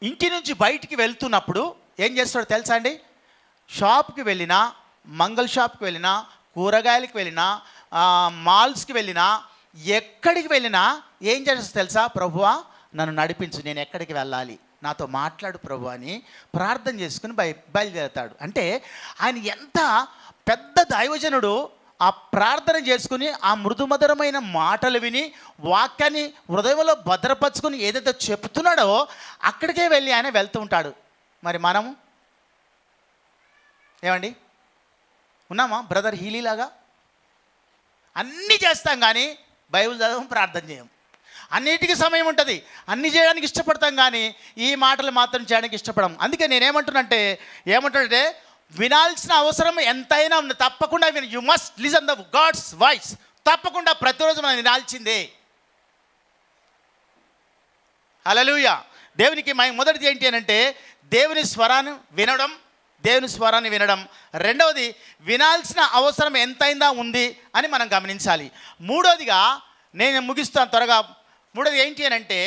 ఇంటి నుంచి బయటికి వెళ్తున్నప్పుడు ఏం చేస్తాడో తెలుసా అండి? షాప్కి వెళ్ళినా, మంగళ షాప్కి వెళ్ళినా, కూరగాయలకి వెళ్ళినా, మాల్స్కి వెళ్ళినా, ఎక్కడికి వెళ్ళినా ఏం చేస్తాడు తెలుసా? ప్రభువా నన్ను నడిపించు, నేను ఎక్కడికి వెళ్ళాలి, నాతో మాట్లాడు ప్రభు అని ప్రార్థన చేసుకుని బయలుదేరుతాడు. అంటే ఆయన ఎంత పెద్ద దైవజనుడు! ఆ ప్రార్థన చేసుకుని ఆ మృదుమధురమైన మాటలు విని వాక్యాన్ని హృదయంలో భద్రపరుచుకుని ఏదైతే చెప్తున్నాడో అక్కడికే వెళ్ళి ఆయన వెళ్తూ ఉంటాడు. మరి మనము ఏమండి ఉన్నామా బ్రదర్ హీలీలాగా? అన్నీ చేస్తాం కానీ బైబిల్ చదవం, ప్రార్థన చేయం. అన్నిటికీ సమయం ఉంటుంది, అన్నీ చేయడానికి ఇష్టపడతాం కానీ ఈ మాటలు మాత్రం చేయడానికి ఇష్టపడం. అందుకే ఏమంటాడంటే వినాల్సిన అవసరం ఎంతైనా ఉంది. తప్పకుండా you must listen the god's voice. తప్పకుండా ప్రతిరోజు మనం వినాల్సిందే. హల్లెలూయా. దేవునికి మొదటిది ఏంటి అని అంటే దేవుని స్వరాన్ని వినడం. రెండవది, వినాల్సిన అవసరం ఎంతైనా ఉంది అని మనం గమనించాలి. మూడోదిగా నేను ముగిస్తాను త్వరగా. మూడోది ఏంటి అని అంటే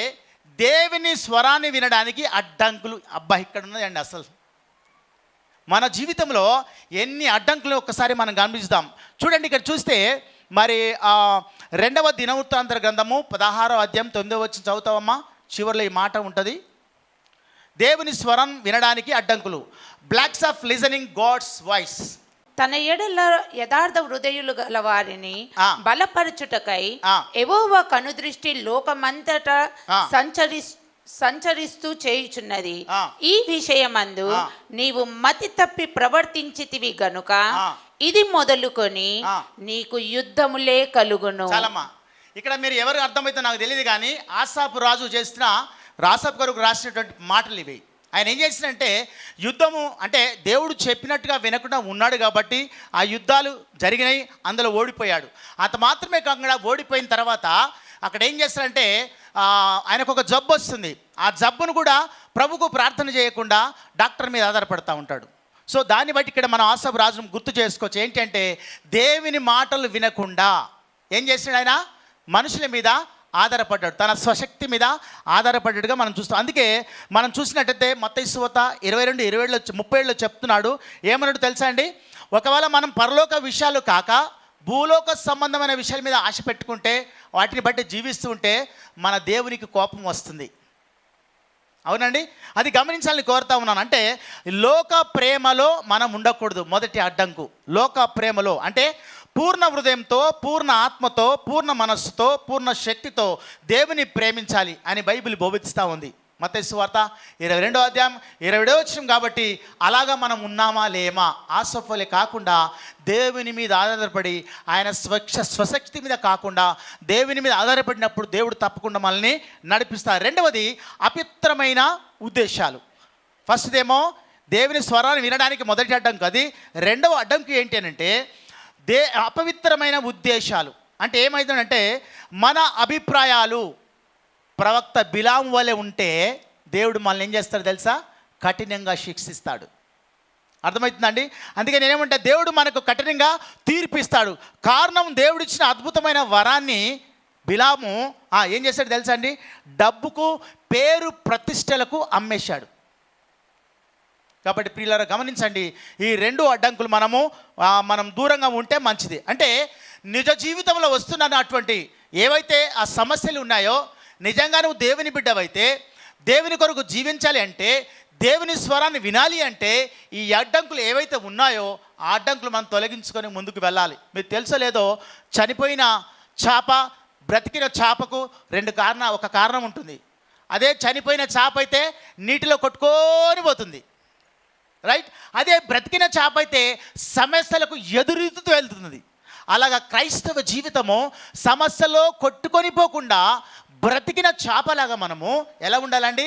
దేవుని స్వరాన్ని వినడానికి అడ్డంకులు. అబ్బా, ఇక్కడ ఉన్నదండి అసలు మన జీవితంలో ఎన్ని అడ్డంకులు ఒక్కసారి మనం గమనిస్తాం. చూడండి ఇక్కడ చూస్తే మరి 2వ దినవృత్తాంత గ్రంథము 16వ అధ్యాయం 9వ వచనం చదువుతావమ్మా. చివరిలో ఈ మాట ఉంటుంది. దేవుని స్వరం వినడానికి అడ్డంకులు. Blocks of listening god's voice. తన ఎడల యథార్థ హృదయులు గల వారిని ఆ. బలపరచుటకై ఆ. యెహోవా కనుదృష్టి లోకమంతటా ఆ. సంచరిస్తూ చేయుచున్నది. ఆ. ఈ విషయమందు ఆ. నీవు మతి తప్పి ప్రవర్తించితివి గనుక ఆ. ఇది మొదలుకొని ఆ. నీకు యుద్ధములే కలుగును. చాలమ్మా, ఇక్కడ మీరు ఎవరు అర్థమైతే నాకు తెలియదు కానీ ఆసాపు రాజు చేసిన రాసాపు గారు రాసినటువంటి మాటలు ఇవి. ఆయన ఏం చేసినంటే యుద్ధము అంటే దేవుడు చెప్పినట్టుగా వినకుండా ఉన్నాడు కాబట్టి ఆ యుద్ధాలు జరిగినాయి, అందులో ఓడిపోయాడు. అంత మాత్రమే కాకుండా ఓడిపోయిన తర్వాత అక్కడ ఏం చేస్తారంటే ఆయనకు ఒక జబ్బు వస్తుంది. ఆ జబ్బును కూడా ప్రభుకు ప్రార్థన చేయకుండా డాక్టర్ మీద ఆధారపడతా ఉంటాడు. సో దాన్ని బట్టి ఇక్కడ మనం ఆసాపు రాజును గుర్తు చేసుకోవచ్చు. ఏంటంటే దేవుని మాటలు వినకుండా ఏం చేశాడు ఆయన? మనుషుల మీద ఆధారపడ్డాడు, తన స్వశక్తి మీద ఆధారపడ్డాడుగా మనం చూస్తాం. అందుకే మనం చూసినట్టయితే మత్తయి సువార్త 22:27 30 చెప్తున్నాడు. ఏమన్నాడు తెలుసా అండి? ఒకవేళ మనం పరలోక విషయాలు కాక భూలోక సంబంధమైన విషయాల మీద ఆశ పెట్టుకుంటే, వాటిని బట్టి జీవిస్తూ ఉంటే మన దేవునికి కోపం వస్తుంది. అవునండి, అది గమనించాలని కోరుతా ఉన్నాను. అంటే లోక ప్రేమలో మనం ఉండకూడదు. మొదటి అడ్డంకు లోక ప్రేమలో అంటే పూర్ణ హృదయంతో, పూర్ణ ఆత్మతో, పూర్ణ మనస్సుతో, పూర్ణ శక్తితో దేవుని ప్రేమించాలి అని బైబిల్ బోధిస్తూ ఉంది. మత్తయి సువార్త 22:27 కాబట్టి అలాగా మనం ఉన్నామా లేమా? ఆసఫలే కాకుండా దేవుని మీద ఆధారపడి ఆయన స్వశక్తి మీద కాకుండా దేవుని మీద ఆధారపడినప్పుడు దేవుడు తప్పకుండా మనల్ని నడిపిస్తారు. రెండవది అపవిత్రమైన ఉద్దేశాలు. ఫస్ట్దేమో దేవుని స్వరాన్ని వినడానికి మొదటి అడ్డంకు అది. రెండవ అడ్డంకు ఏంటి అంటే అపవిత్రమైన ఉద్దేశాలు. అంటే ఏమవుతుందంటే మన అభిప్రాయాలు ప్రవక్త బిలాము వలె ఉంటే దేవుడు మనల్ని ఏం చేస్తాడు తెలుసా? కఠినంగా శిక్షిస్తాడు. అర్థమవుతుందండి? అందుకే నేనేమంటే దేవుడు మనకు కఠినంగా తీర్పిస్తాడు. కారణం దేవుడిచ్చిన అద్భుతమైన వరాన్ని బిలాము ఏం చేశాడు తెలుసా అండి? డబ్బుకు, పేరు ప్రతిష్టలకు అమ్మేశాడు. కాబట్టి ప్రియులారా గమనించండి, ఈ రెండు అడ్డంకులు మనం దూరంగా ఉంటే మంచిది. అంటే నిజ జీవితంలో వస్తున్నటువంటి ఏవైతే ఆ సమస్యలు ఉన్నాయో, నిజంగా నువ్వు దేవుని బిడ్డవైతే, దేవుని కొరకు జీవించాలి అంటే, దేవుని స్వరాన్ని వినాలి అంటే ఈ అడ్డంకులు ఏవైతే ఉన్నాయో ఆ అడ్డంకులు మనం తొలగించుకొని ముందుకు వెళ్ళాలి. మీకు తెలుసో లేదో, చనిపోయిన చేప, బ్రతికిన చేపకు ఒక కారణం ఉంటుంది. అదే చనిపోయిన చేప అయితే నీటిలో కొట్టుకొని పోతుంది, రైట్? అదే బ్రతికిన చేప అయితే సమస్యలకు ఎదురుతూ వెళ్తుంది. అలాగా క్రైస్తవ జీవితము సమస్యలో కొట్టుకొని పోకుండా బ్రతికిన చేపలాగా మనము ఎలా ఉండాలండి?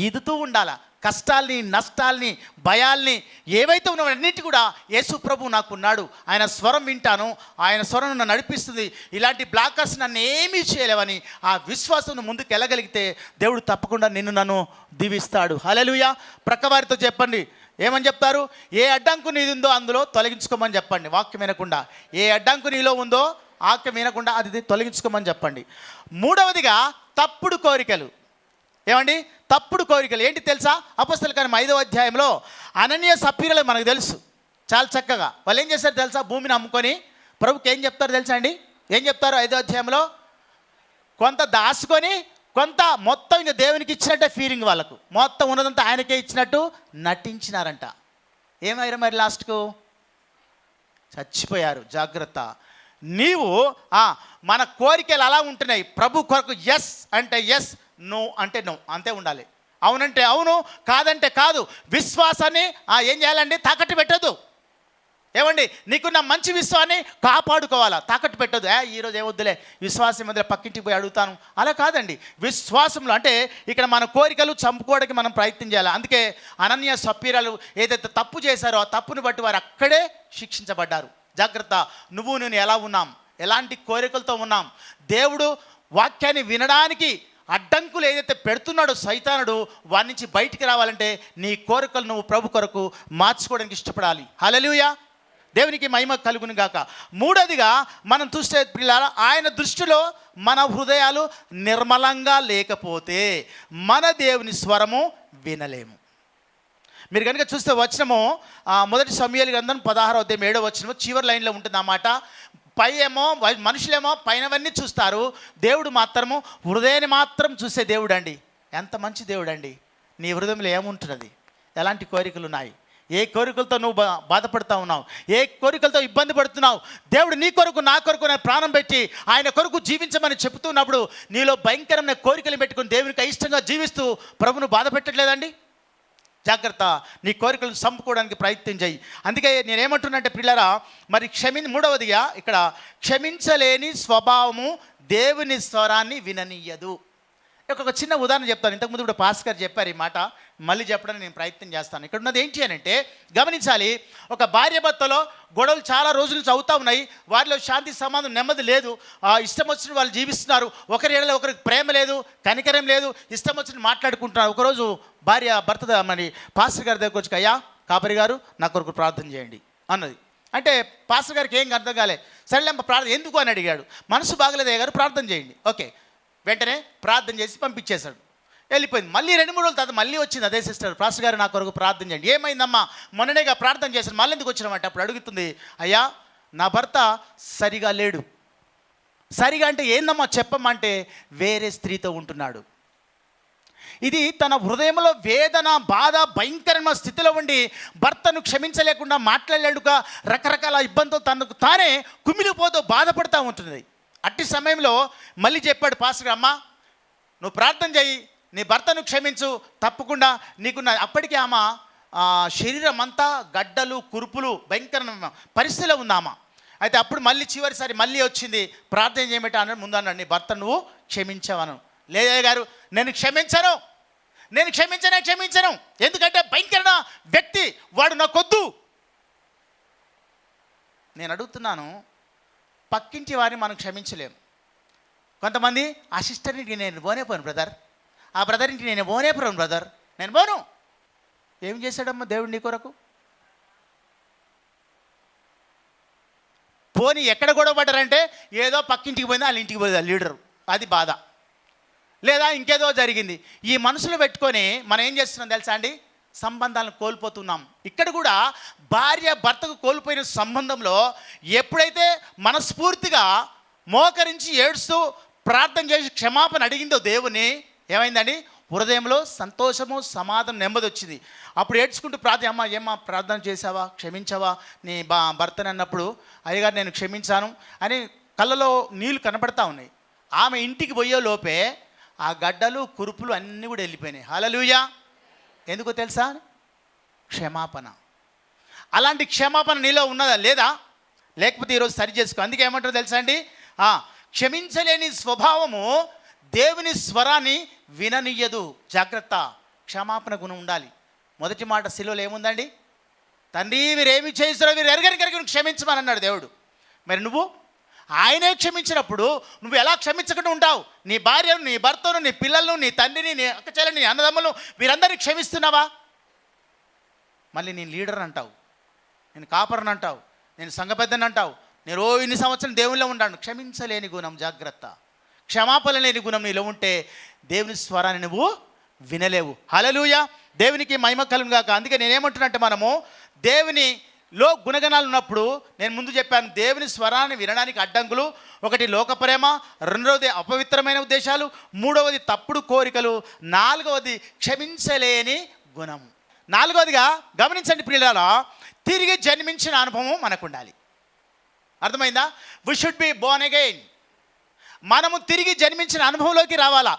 ఈదుతూ ఉండాలా. కష్టాల్ని, నష్టాల్ని, భయాల్ని ఏవైతే ఉన్నాయో అన్నిటి కూడా యేసు ప్రభు నాకున్నాడు, ఆయన స్వరం వింటాను, ఆయన స్వరం నన్ను నడిపిస్తుంది, ఇలాంటి బ్లాకర్స్ నన్ను ఏమీ చేయలేవని ఆ విశ్వాసం ముందుకు వెళ్ళగలిగితే దేవుడు తప్పకుండా నన్ను దీవిస్తాడు. హల్లెలూయా. ప్రక్కవారితో చెప్పండి, ఏమని చెప్తారు? ఏ అడ్డంకు నీది ఉందో అందులో తొలగించుకోమని చెప్పండి. వాక్యం వినకుండా ఏ అడ్డంకు నీలో ఉందో వాక్యం వినకుండా అది తొలగించుకోమని చెప్పండి. మూడవదిగా తప్పుడు కోరికలు. ఏమండి? తప్పుడు కోరికలు ఏంటి తెలుసా? అపొస్తలుల కార్యం 5వ అధ్యాయంలో అననీయ సప్పీరులు మనకు తెలుసు చాలా చక్కగా. వాళ్ళు ఏం చేస్తారు తెలుసా? భూమిని అమ్ముకొని ప్రభుకి ఏం చెప్తారు తెలుసా అండి? ఏం చెప్తారు 5వ అధ్యాయంలో? కొంత దాచుకొని కొంత మొత్తం ఇంకా దేవునికి ఇచ్చినట్టే ఫీలింగ్, వాళ్ళకు మొత్తం ఉన్నదంతా ఆయనకే ఇచ్చినట్టు నటించినారంట. ఏమయ్యారు మరి? లాస్ట్కు చచ్చిపోయారు. జాగ్రత్త. నీవు మన కోరికలు అలా ఉంటున్నాయి. ప్రభు కొరకు ఎస్ అంటే ఎస్, నో అంటే నో, అంతే ఉండాలి. అవునంటే అవును, కాదంటే కాదు. విశ్వాసాన్ని ఏం చేయాలండి? తాకట్టు పెట్టద్దు. ఏమండి? నీకున్న మంచి విశ్వాసాన్ని కాపాడుకోవాలా, తాకట్టు పెట్టదు. ఈరోజు ఏమొద్దులే, విశ్వాసం వదిలే, పక్కింటికి పోయి అడుగుతాను, అలా కాదండి. విశ్వాసంలో అంటే ఇక్కడ మన కోరికలు చంపుకోవడానికి మనం ప్రయత్నం చేయాలి. అందుకే అననీయ సప్పీరాలు ఏదైతే తప్పు చేశారో ఆ తప్పుని బట్టి వారు అక్కడే శిక్షించబడ్డారు. జాగ్రత్త. నువ్వు నేను ఎలా ఉన్నాం, ఎలాంటి కోరికలతో ఉన్నాం? దేవుడు వాక్యాన్ని వినడానికి అడ్డంకులు ఏదైతే పెడుతున్నాడో సైతానుడు, వారి నుంచి బయటికి రావాలంటే నీ కోరికలు నువ్వు ప్రభు కొరకు మార్చుకోవడానికి ఇష్టపడాలి. హల్లెలూయా. దేవునికి మహిమ కలుగును గాక. మూడోదిగా మనం చూస్తే పిల్లల, ఆయన దృష్టిలో మన హృదయాలు నిర్మలంగా లేకపోతే మన దేవుని స్వరము వినలేము. మీరు కనుక చూస్తే వచనము మొదటి సమూయేలు గ్రంథం 16వ అధ్యాయం 7వ వచనము చివరి లైన్లో ఉంటుంది అన్నమాట. మనుషులేమో పైనవన్నీ చూస్తారు, దేవుడు మాత్రము హృదయాన్ని మాత్రం చూసే దేవుడు అండి. ఎంత మంచి దేవుడు అండి. నీ హృదయంలో ఏముంటున్నది, ఎలాంటి కోరికలు ఉన్నాయి, ఏ కోరికలతో నువ్వు బాధపడుతూ ఉన్నావు, ఏ కోరికలతో ఇబ్బంది పడుతున్నావు. దేవుడు నీ కొరకు నా కొరకు నా ప్రాణం పెట్టి ఆయన కొరకు జీవించమని చెప్తున్నప్పుడు నీలో భయంకరమైన కోరికలు పెట్టుకుని దేవునికి ఇష్టంగా జీవిస్తూ ప్రభును బాధ పెట్టట్లేదండి. జాగ్రత్త, నీ కోరికలను చంపుకోవడానికి ప్రయత్నం చేయి. అందుకే నేనేమంటున్నానంటే పిల్లరా, మరి మూడవదిగా ఇక్కడ క్షమించలేని స్వభావము దేవుని స్వరాన్ని విననీయదు. ఒక చిన్న ఉదాహరణ చెప్తాను. ఇంతకుముందు కూడా పాస్ గారు చెప్పారు ఈ మాట, మళ్ళీ చెప్పడానికి నేను ప్రయత్నం చేస్తాను. ఇక్కడ ఉన్నది ఏంటి అని అంటే, గమనించాలి, ఒక భార్య భర్తలో గొడవలు చాలా రోజుల నుంచి అవుతూ ఉన్నాయి. వారిలో శాంతి సమాధానం నెమ్మది లేదు. ఇష్టం వచ్చిన వాళ్ళు జీవిస్తున్నారు. ఒకరి ఏళ్ళలో ఒకరికి ప్రేమ లేదు, కనికరం లేదు, ఇష్టం వచ్చిన మాట్లాడుకుంటున్నారు. ఒకరోజు భార్య భర్త మరి పాస్టర్ గారి దగ్గరకు వచ్చి, అయ్యా కాపరి గారు నా కొరకు ప్రార్థన చేయండి అన్నది. అంటే పాస్టర్ గారికి ఏం అర్థం కాలే. సరేలేమ్మ ప్రార్థన ఎందుకు అని అడిగాడు. మనసు బాగలేదయ్య గారు ప్రార్థన చేయండి. ఓకే, వెంటనే ప్రార్థన చేసి పంపించేశాడు. వెళ్ళిపోయింది. మళ్ళీ 2-3 రోజుల తర్వాత మళ్ళీ వచ్చింది అదే సిస్టర్, పాస్టర్ గారు నా కొరకు ప్రార్థన చేయండి. ఏమైందమ్మా, మొన్ననేగా ప్రార్థన చేశాను, మళ్ళీ ఎందుకు వచ్చినామంటే అప్పుడు అడుగుతుంది, అయ్యా నా భర్త సరిగా లేడు. సరిగా అంటే ఏందమ్మా చెప్పమంటే వేరే స్త్రీతో ఉంటున్నాడు. ఇది తన హృదయంలో వేదన, బాధ, భయంకరమైన స్థితిలో ఉండి భర్తను క్షమించలేకుండా మాట్లాడలేడుగా రకరకాల ఇబ్బందులు తనకు తానే కుమిలిపోతూ బాధపడుతూ ఉంటుంది. అట్టి సమయంలో మళ్ళీ చెప్పాడు పాస్టర్ గారు, అమ్మ నువ్వు ప్రార్థన చేయి, నీ భర్తను క్షమించు, తప్పకుండా నీకున్న. అప్పటికే ఆమె శరీరం అంతా గడ్డలు, కురుపులు, భయంకరమైన పరిస్థితిలో ఉంది ఆమె. అయితే అప్పుడు మళ్ళీ చివరిసారి మళ్ళీ వచ్చింది, ప్రార్థన చేయమంటే అన్నాడు. ముందు అన్నాడు, నీ భర్త నువ్వు క్షమించావను. లేదయ్య గారు నేను క్షమించను, నేను క్షమించను, ఎందుకంటే భయంకరమైన వ్యక్తి వాడు నాకొద్దు. నేను అడుగుతున్నాను, పక్కింటి వారిని మనం క్షమించలేము. కొంతమంది ఆ సిస్టర్ని నేను పోనే పోను బ్రదర్, ఆ బ్రదర్ ఇంటికి నేను పోనే పోను బ్రదర్, నేను పోను. ఏం చేశాడమ్మా దేవుడు నీ కొరకు? పోనీ ఎక్కడ గొడవ పడ్డారంటే ఏదో పక్కింటికి పోయింది, వాళ్ళ ఇంటికి పోయింది లీడరు, అది బాధ. లేదా ఇంకేదో జరిగింది. ఈ మనసులో పెట్టుకొని మనం ఏం చేస్తున్నాం తెలుసా అండి, సంబంధాలను కోల్పోతున్నాం. ఇక్కడ కూడా భార్య భర్తకు కోల్పోయిన సంబంధంలో ఎప్పుడైతే మనస్ఫూర్తిగా మోకరించి ఏడుస్తూ ప్రార్థన చేసి క్షమాపణ అడిగిందో దేవుని, ఏమైందండి, హృదయంలో సంతోషము, సమాధానం, నెమ్మది వచ్చింది. అప్పుడు ఏడ్చుకుంటూ ప్రార్థన, అమ్మ ఏమ్మా ప్రార్థన చేసావా, క్షమించావా నీ భర్తని అన్నప్పుడు, అయ్యగారు నేను క్షమించాను అని కళ్ళలో నీళ్లు కనబడతా ఉన్నాయి. ఆమె ఇంటికి పోయే లోపే ఆ గడ్డలు, కురుపులు అన్నీ కూడా వెళ్ళిపోయినాయి. హల్లెలూయా. ఎందుకో తెలుసా, క్షమాపణ. అలాంటి క్షమాపణ నీలో ఉన్నదా లేదా? లేకపోతే ఈరోజు సరి చేసుకో. అందుకే ఏమంటారో తెలుసా అండి, క్షమించలేని స్వభావము దేవుని స్వరాన్ని విననీయదు. జాగ్రత్త, క్షమాపణ గుణం ఉండాలి. మొదటి మాట శిలువలో ఏముందండి, తండ్రి వీరేమి చేస్తారో వీరు ఎరగని క్షమించమని అన్నాడు దేవుడు. మరి నువ్వు ఆయనే క్షమించినప్పుడు నువ్వు ఎలా క్షమించకుండా ఉంటావు? నీ భార్యను, నీ భర్తను, నీ పిల్లలను, నీ తండ్రిని, నీ అక్క చెల్లెని, నీ అన్నదమ్ములను వీరందరినీ క్షమిస్తున్నావా? మళ్ళీ నేను లీడర్ అంటావు, నేను కాపరని అంటావు, నేను సంఘ పెద్దని అంటావు, నేను ఇన్ని సంవత్సరం దేవునిలో ఉంటాను. క్షమించలేని గుణం, జాగ్రత్త. క్షమాపణ లేని గుణం నీలో ఉంటే దేవుని స్వరాన్ని నువ్వు వినలేవు. హల్లెలూయా. దేవునికి మహిమ కలుగును గాక. అందుకే నేనేమంటున్నానంటే, మనము దేవునిలో గుణగణాలు ఉన్నప్పుడు, నేను ముందు చెప్పాను, దేవుని స్వరాన్ని వినడానికి అడ్డంకులు, ఒకటి లోకప్రేమ, రెండవది అపవిత్రమైన ఉద్దేశాలు, మూడవది తప్పుడు కోరికలు, నాలుగవది క్షమించలేని గుణం. నాలుగవదిగా గమనించండి ప్రియులారా, తిరిగి జన్మించిన అనుభవం మనకు ఉండాలి. అర్థమైందా? We should be born again. మనము తిరిగి జన్మించిన అనుభవంలోకి రావాలా.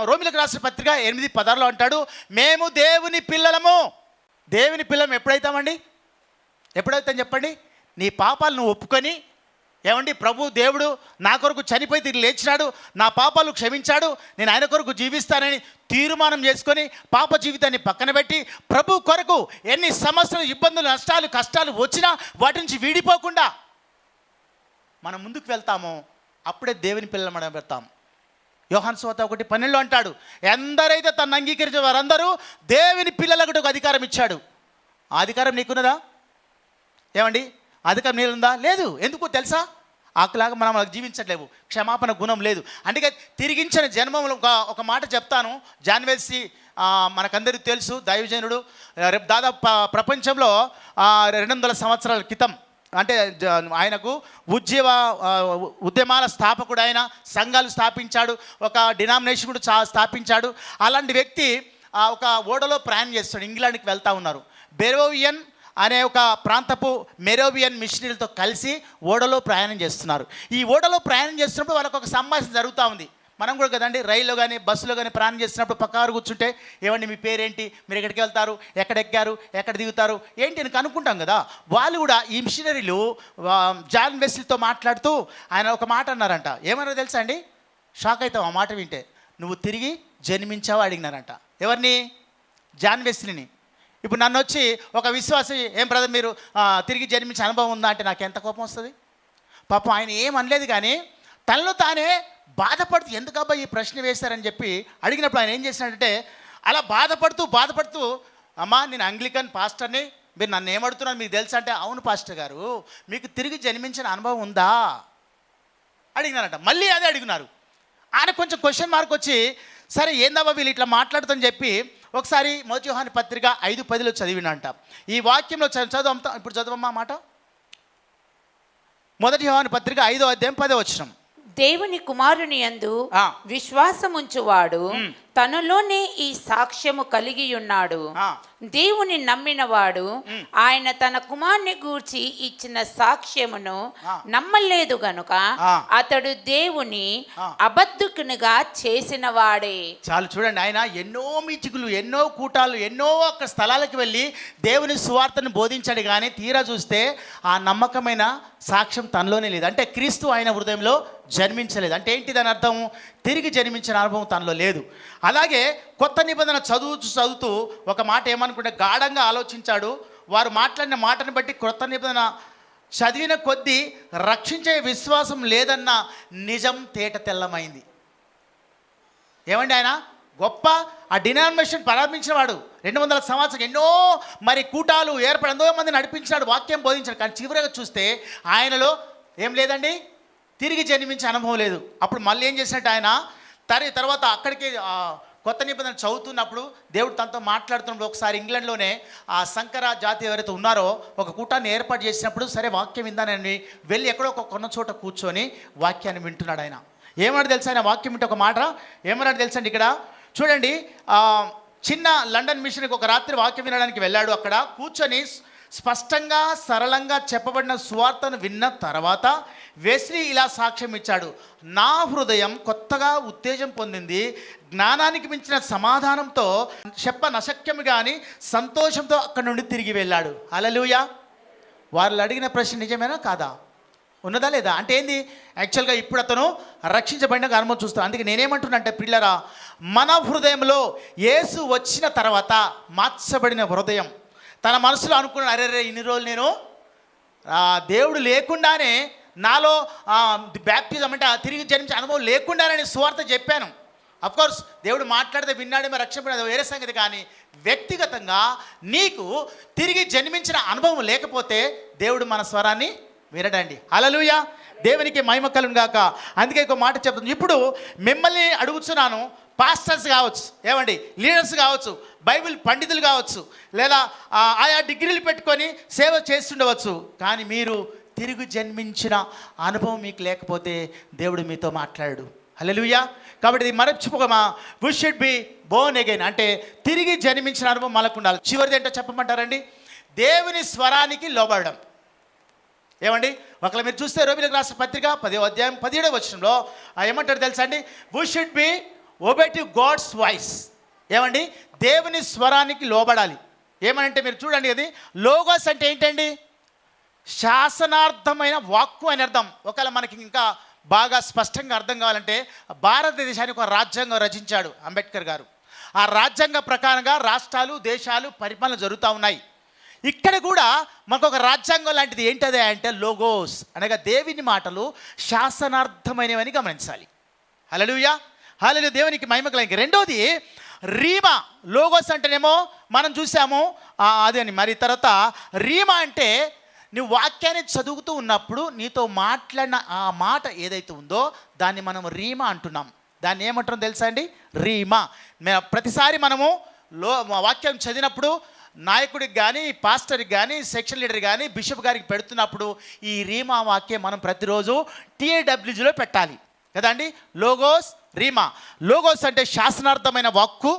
రోమిలకు రాసిన పత్రిక 8:16 అంటాడు, మేము దేవుని పిల్లలము. దేవుని పిల్లలం ఎప్పుడైతామండి? ఎప్పుడైతాం చెప్పండి? నీ పాపాలను ఒప్పుకొని, ఏమండి ప్రభు దేవుడు నా కొరకు చనిపోయి తిరిగి లేచినాడు, నా పాపాలు క్షమించాడు, నేను ఆయన కొరకు జీవిస్తానని తీర్మానం చేసుకొని పాప జీవితాన్ని పక్కన పెట్టి ప్రభు కొరకు ఎన్ని సమస్యలు, ఇబ్బందులు, నష్టాలు, కష్టాలు వచ్చినా వాటి నుంచి వీడిపోకుండా మనం ముందుకు వెళ్తామో అప్పుడే దేవుని పిల్లలు మనం పెడతాం. యోహాను సువార్త 1:12 అంటాడు, ఎందరైతే తను అంగీకరించే వారందరూ దేవుని పిల్లలకు ఒక అధికారం ఇచ్చాడు. ఆ అధికారం నీకున్నదా? ఏమండి, అధికారం నీళ్ళుందా? లేదు. ఎందుకు తెలుసా? ఆకులాగా మనం జీవించట్లేవు, క్షమాపణ గుణం లేదు. అందుకే తిరిగించిన జన్మంలో ఒక మాట చెప్తాను. జాన్ వెస్లీ మనకందరికీ తెలుసు, దైవజనుడు. రేపు దాదాపు ప్రపంచంలో 200 సంవత్సరాల క్రితం, అంటే ఆయనకు ఉద్యమాల స్థాపకుడు, ఆయన సంఘాలు స్థాపించాడు, ఒక డినామినేషన్ కూడా స్థాపించాడు. అలాంటి వ్యక్తి ఒక ఓడలో ప్రయాణం చేస్తాడు. ఇంగ్లాండ్కి వెళ్తూ ఉన్నారు. బెరోవియన్ అనే ఒక ప్రాంతపు మెరోవియన్ మిషనరీలతో కలిసి ఓడలో ప్రయాణం చేస్తున్నారు. ఈ ఓడలో ప్రయాణం చేస్తున్నప్పుడు వాళ్ళకు ఒక సంభాషణ జరుగుతూ ఉంది. మనం కూడా కదండి రైల్లో కానీ బస్సులో కానీ ప్రయాణం చేస్తున్నప్పుడు పక్కవారు కూర్చుంటే, ఏమండి మీ పేరేంటి, మీరు ఎక్కడికి వెళ్తారు, ఎక్కడ ఎక్కారు, ఎక్కడ దిగుతారు ఏంటి అని కనుక్కుంటాం కదా. వాళ్ళు కూడా ఈ మిషనరీలు జాన్ వెస్లీతో మాట్లాడుతూ ఆయన ఒక మాట అన్నారంట. ఏమన్నారో తెలుసా అండి? షాక్ అవుతాం ఆ మాట వింటే. నువ్వు తిరిగి జన్మించావా అడిగినారంట. ఎవరిని? జాన్ వెస్లీని. ఇప్పుడు నన్ను వచ్చి ఒక విశ్వాసి, ఏం బ్రదర్ మీరు తిరిగి జన్మించే అనుభవం ఉందా అంటే నాకు ఎంత కోపం వస్తుంది. పాపం ఆయన ఏం అనలేదు, కానీ తనలో తానే బాధపడుతూ ఎందుకబ్బా ఈ ప్రశ్న వేశారని చెప్పి అడిగినప్పుడు ఆయన ఏం చేసినాడంటే, అలా బాధపడుతూ అమ్మా నేను అంగ్లికన్ పాస్టర్ని, మీరు నన్ను ఏమడుతున్నారు మీకు తెలుసా అంటే, అవును పాస్టర్ గారు మీకు తిరిగి జన్మించిన అనుభవం ఉందా అడిగినారంట. మళ్ళీ అదే అడిగినారు. ఆయన కొంచెం క్వశ్చన్ మార్క్ వచ్చి, సరే ఏందబ్బా వీళ్ళు ఇట్లా మాట్లాడుతని చెప్పి ఒకసారి మొదటి యోహాను పత్రిక 5:10 చదివినంట. ఈ వాక్యంలో చదువుతాం. ఇప్పుడు చదవమ్మా మాట. మొదటి యోహాను పత్రిక 5వ అధ్యాయం 10వ వచనం. దేవుని కుమారుని యందు విశ్వాసముంచువాడు తనలోనే ఈ సాక్ష్యము కలిగి ఉన్నాడు. దేవుని నమ్మినవాడు ఆయన తన కుమారుని గూర్చి ఇచ్చిన సాక్ష్యమును నమ్మలేదు గనుక అతడు దేవుని అబద్ధకునిగా చేసిన వాడే. చాలు చూడండి, ఆయన ఎన్నో మీటింగులు, ఎన్నో కూటాలు, ఎన్నో ఒక్క స్థలాలకు వెళ్ళి దేవుని సువార్తను బోధించాడు, కానీ తీరా చూస్తే ఆ నమ్మకమైన సాక్ష్యం తనలోనే లేదు. అంటే క్రీస్తు ఆయన హృదయంలో జన్మించలేదు. అంటే ఏంటి దాని అర్థం? తిరిగి జన్మించిన అనుభవం తనలో లేదు. అలాగే కొత్త నిబంధన చదువుతూ ఒక మాట ఏమనుకుంటే గాఢంగా ఆలోచించాడు. వారు మాట్లాడిన మాటను బట్టి కొత్త నిబంధన చదివిన కొద్దీ రక్షించే విశ్వాసం లేదన్న నిజం తేట తెల్లమైంది. ఏమండి, ఆయన గొప్ప ఆ డినామినేషన్ ప్రారంభించిన వాడు. 200 సంవత్సరాలు ఎన్నో మరి కూటాలు ఏర్పడి ఎంతో మంది నడిపించాడు, వాక్యం బోధించాడు. కానీ చివరిగా చూస్తే ఆయనలో ఏం లేదండి, తిరిగి జన్మించే అనుభవం లేదు. అప్పుడు మళ్ళీ ఏం చేసినట్టు ఆయన తర్వాత అక్కడికి కొత్త నిబంధన చదువుతున్నప్పుడు దేవుడు తనతో మాట్లాడుతున్నప్పుడు ఒకసారి ఇంగ్లాండ్లోనే ఆ సంకర జాతి ఎవరైతే ఉన్నారో ఒక కూటాన్ని ఏర్పాటు చేసినప్పుడు, సరే వాక్యం విందానని వెళ్ళి ఎక్కడో ఒక కొన్న చోట కూర్చొని వాక్యాన్ని వింటున్నాడు. ఆయన ఏమన్నాడు తెలుసా? ఆయన వాక్యం వింటే ఒక మాట ఏమన్నాడు తెలుసా అండి? ఇక్కడ చూడండి, చిన్న లండన్ మిషన్కి ఒక రాత్రి వాక్యం వినడానికి వెళ్ళాడు. అక్కడ కూర్చొని స్పష్టంగా సరళంగా చెప్పబడిన సువార్తను విన్న తర్వాత వెస్లీ ఇలా సాక్ష్యం ఇచ్చాడు. నా హృదయం కొత్తగా ఉత్తేజం పొందింది, జ్ఞానానికి మించిన సమాధానంతో చెప్పనశక్యం కానీ సంతోషంతో అక్కడి నుండి తిరిగి వెళ్ళాడు. హల్లెలూయా. వాళ్ళు అడిగిన ప్రశ్న నిజమేనా కాదా, ఉన్నదా లేదా అంటే ఏంది? యాక్చువల్గా ఇప్పుడు అతను రక్షించబడిన అనుభవం చూస్తాను. అందుకే నేనేమంటున్నా అంటే, పిల్లరా, మన హృదయంలో యేసు వచ్చిన తర్వాత మార్చబడిన హృదయం తన మనసులో అనుకున్నాడు, అరే ఇన్ని రోజులు నేను దేవుడు లేకుండానే నాలో బ్యాప్టిజం అంటే తిరిగి జన్మించే అనుభవం లేకుండానే సువార్త చెప్పాను. అఫ్కోర్స్ దేవుడు మాట్లాడితే విన్నాడేమో రక్షణ వేరే సంగతి, కానీ వ్యక్తిగతంగా నీకు తిరిగి జన్మించిన అనుభవం లేకపోతే దేవుడు మన స్వరాన్ని వినడండి. హల్లెలూయా. దేవునికి మహిమ కలుగును గాక. అందుకే ఒక మాట చెప్తాను. ఇప్పుడు మిమ్మల్ని అడుగుతున్నాను, పాస్టర్స్ కావచ్చు, ఏమండి లీడర్స్ కావచ్చు, బైబిల్ పండితులు కావచ్చు, లేదా ఆయా డిగ్రీలు పెట్టుకొని సేవ చేస్తుండవచ్చు, కానీ మీరు తిరిగి జన్మించిన అనుభవం మీకు లేకపోతే దేవుడు మీతో మాట్లాడు. హల్లెలూయా. కాబట్టి ఇది మరచిపోకమా, we should be born again, అంటే తిరిగి జన్మించిన అనుభవం మనకు ఉండాలి. చివరిది ఏంటో చెప్పమంటారండి? దేవుని స్వరానికి లోబడడం. ఏమండి, ఒకవేళ మీరు చూస్తే రోమిలకు రాసిన పత్రిక 10వ అధ్యాయం 17వ వచనంలో ఏమంటారు తెలుసా అండి? We should be obey to God's voice. ఏమండి, దేవుని స్వరానికి లోబడాలి. ఏమనంటే మీరు చూడండి, అది లోగోస్ అంటే ఏంటండి? శాసనార్థమైన వాక్కు అని అర్థం. ఒకవేళ మనకి ఇంకా బాగా స్పష్టంగా అర్థం కావాలంటే, భారతదేశానికి ఒక రాజ్యాంగం రచించాడు అంబేద్కర్ గారు. ఆ రాజ్యాంగ ప్రకారంగా రాష్ట్రాలు, దేశాలు పరిపాలన జరుగుతూ ఉన్నాయి. ఇక్కడ కూడా మనకు ఒక రాజ్యాంగం లాంటిది ఏంటది అంటే లోగోస్, అనగా దేవుని మాటలు శాసనార్థమైనవని గమనించాలి. హల్లెలూయా. హల్లెలూయా. దేవునికి మహిమ కలుగును. రెండోది రీమా. లోగోస్ అంటేనేమో మనం చూసాము అది అని, మరి తర్వాత రీమా అంటే నువ్వు వాక్యాన్ని చదువుతూ ఉన్నప్పుడు నీతో మాట్లాడిన ఆ మాట ఏదైతే ఉందో దాన్ని మనం రీమా అంటున్నాం. దాన్ని ఏమంటాం తెలుసా అండి? రీమా. ప్రతిసారి మనము వాక్యం చదివినప్పుడు నాయకుడికి కానీ, పాస్టర్కి కానీ, సెక్షన్ లీడర్ కానీ, బిషప్ గారికి పెడుతున్నప్పుడు ఈ రీమా వాక్యం మనం ప్రతిరోజు TAWGలో పెట్టాలి కదండి. లోగోస్, రీమా. లోగోస్ అంటే శాసనార్థమైన వాక్కు,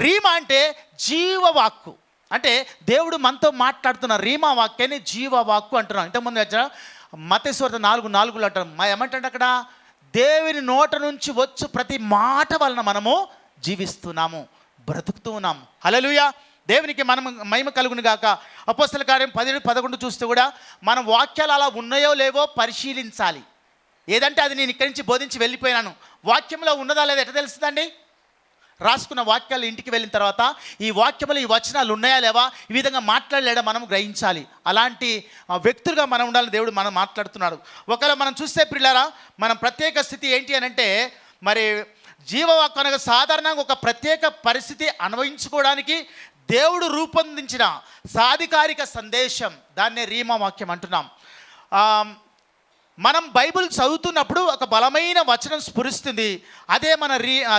రీమా అంటే జీవవాక్కు. అంటే దేవుడు మనతో మాట్లాడుతున్న రీమా వాక్యాన్ని జీవవాక్కు అంటున్నాం. ఇంతకుముందు మత్తయి సువార్త 4:4 అంటాం. ఏమంటే అక్కడ దేవుని నోట నుంచి వచ్చు ప్రతి మాట వలన మనము జీవిస్తున్నాము, బ్రతుకుతూ ఉన్నాము. హల్లెలూయా. దేవునికి మనం మహిమ కలుగును గాక. అపోస్తల కార్యం 10:11 చూస్తే కూడా మనం వాక్యాలు అలా ఉన్నాయో లేవో పరిశీలించాలి. ఏదంటే అది నేను ఇక్కడి నుంచి బోధించి వెళ్ళిపోయినాను, వాక్యంలో ఉన్నదా లేదా ఎట్లా తెలుస్తుందండి? రాసుకున్న వాక్యాలు ఇంటికి వెళ్ళిన తర్వాత ఈ వాక్యములు, ఈ వచనాలు ఉన్నాయా లేవా, ఈ విధంగా మాట్లాడలేడా మనం గ్రహించాలి. అలాంటి వ్యక్తులుగా మనం ఉండాలని దేవుడు మనం మాట్లాడుతున్నాడు. ఒకవేళ మనం చూస్తే ప్రియులారా, మనం ప్రత్యేక స్థితి ఏంటి అని అంటే, మరి జీవవాక్కు అనగా సాధారణంగా ఒక ప్రత్యేక పరిస్థితి అనుభవించుకోవడానికి దేవుడు రూపొందించిన సాధికారిక సందేశం, దాన్నే రీమా వాక్యం అంటున్నాం. మనం బైబిల్ చదువుతున్నప్పుడు ఒక బలమైన వచనం స్ఫురిస్తుంది. అదే మన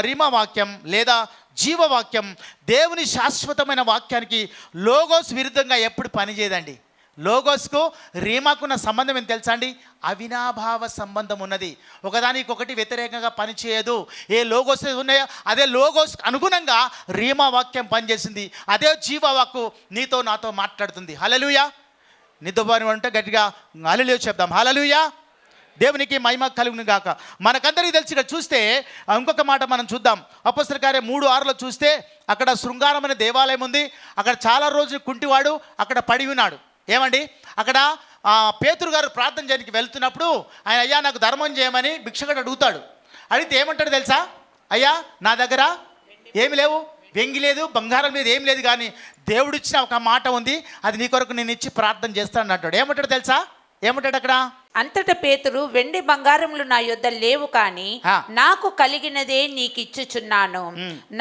రీమా వాక్యం లేదా జీవవాక్యం. దేవుని శాశ్వతమైన వాక్యానికి లోగోస్ విరుద్ధంగా ఎప్పుడు పనిచేయదండి. లోగోస్కు రీమాకున్న సంబంధం ఏం తెలుసా అండి? అవినాభావ సంబంధం ఉన్నది. ఒకదానికొకటి వ్యతిరేకంగా పనిచేయదు. ఏ లోగోస్ ఉన్నాయో అదే లోగోస్ అనుగుణంగా రీమా వాక్యం పనిచేసింది. అదే జీవవాక్కు నీతో నాతో మాట్లాడుతుంది. హల్లెలూయా. నిద్రపోని అంటే గట్టిగా హల్లెలూయా చెప్దాం. హల్లెలూయా. దేవునికి మహిమ కలుగును గాక. మనకందరికీ తెలిసి ఇక్కడ చూస్తే ఇంకొక మాట మనం చూద్దాం. అపోస్తల కార్యం 3:6 చూస్తే అక్కడ శృంగారం అనే దేవాలయం ఉంది. అక్కడ చాలా రోజులు కుంటివాడు అక్కడ పడి ఉన్నాడు. ఏమండి, అక్కడ పేతురు గారు ప్రార్థన చేయడానికి వెళ్తున్నప్పుడు ఆయన, అయ్యా నాకు ధర్మం చేయమని భిక్షగాడు అడుగుతాడు. అడిగితే ఏమంటాడు తెలుసా? అయ్యా నా దగ్గర ఏమి లేవు, వెంగి లేదు, బంగారం మీద ఏం లేదు, కానీ దేవుడిచ్చిన ఒక మాట ఉంది, అది నీ కొరకు నేను ఇచ్చి ప్రార్థన చేస్తాను అంటాడు. ఏమంటాడు తెలుసా? ఏమంటాడు అక్కడ? అంతటా పేతురు, వెండి బంగారములు నా యొద్ద లేవు, కానీ నాకు కలిగినదే నీకు ఇచ్చుచున్నాను.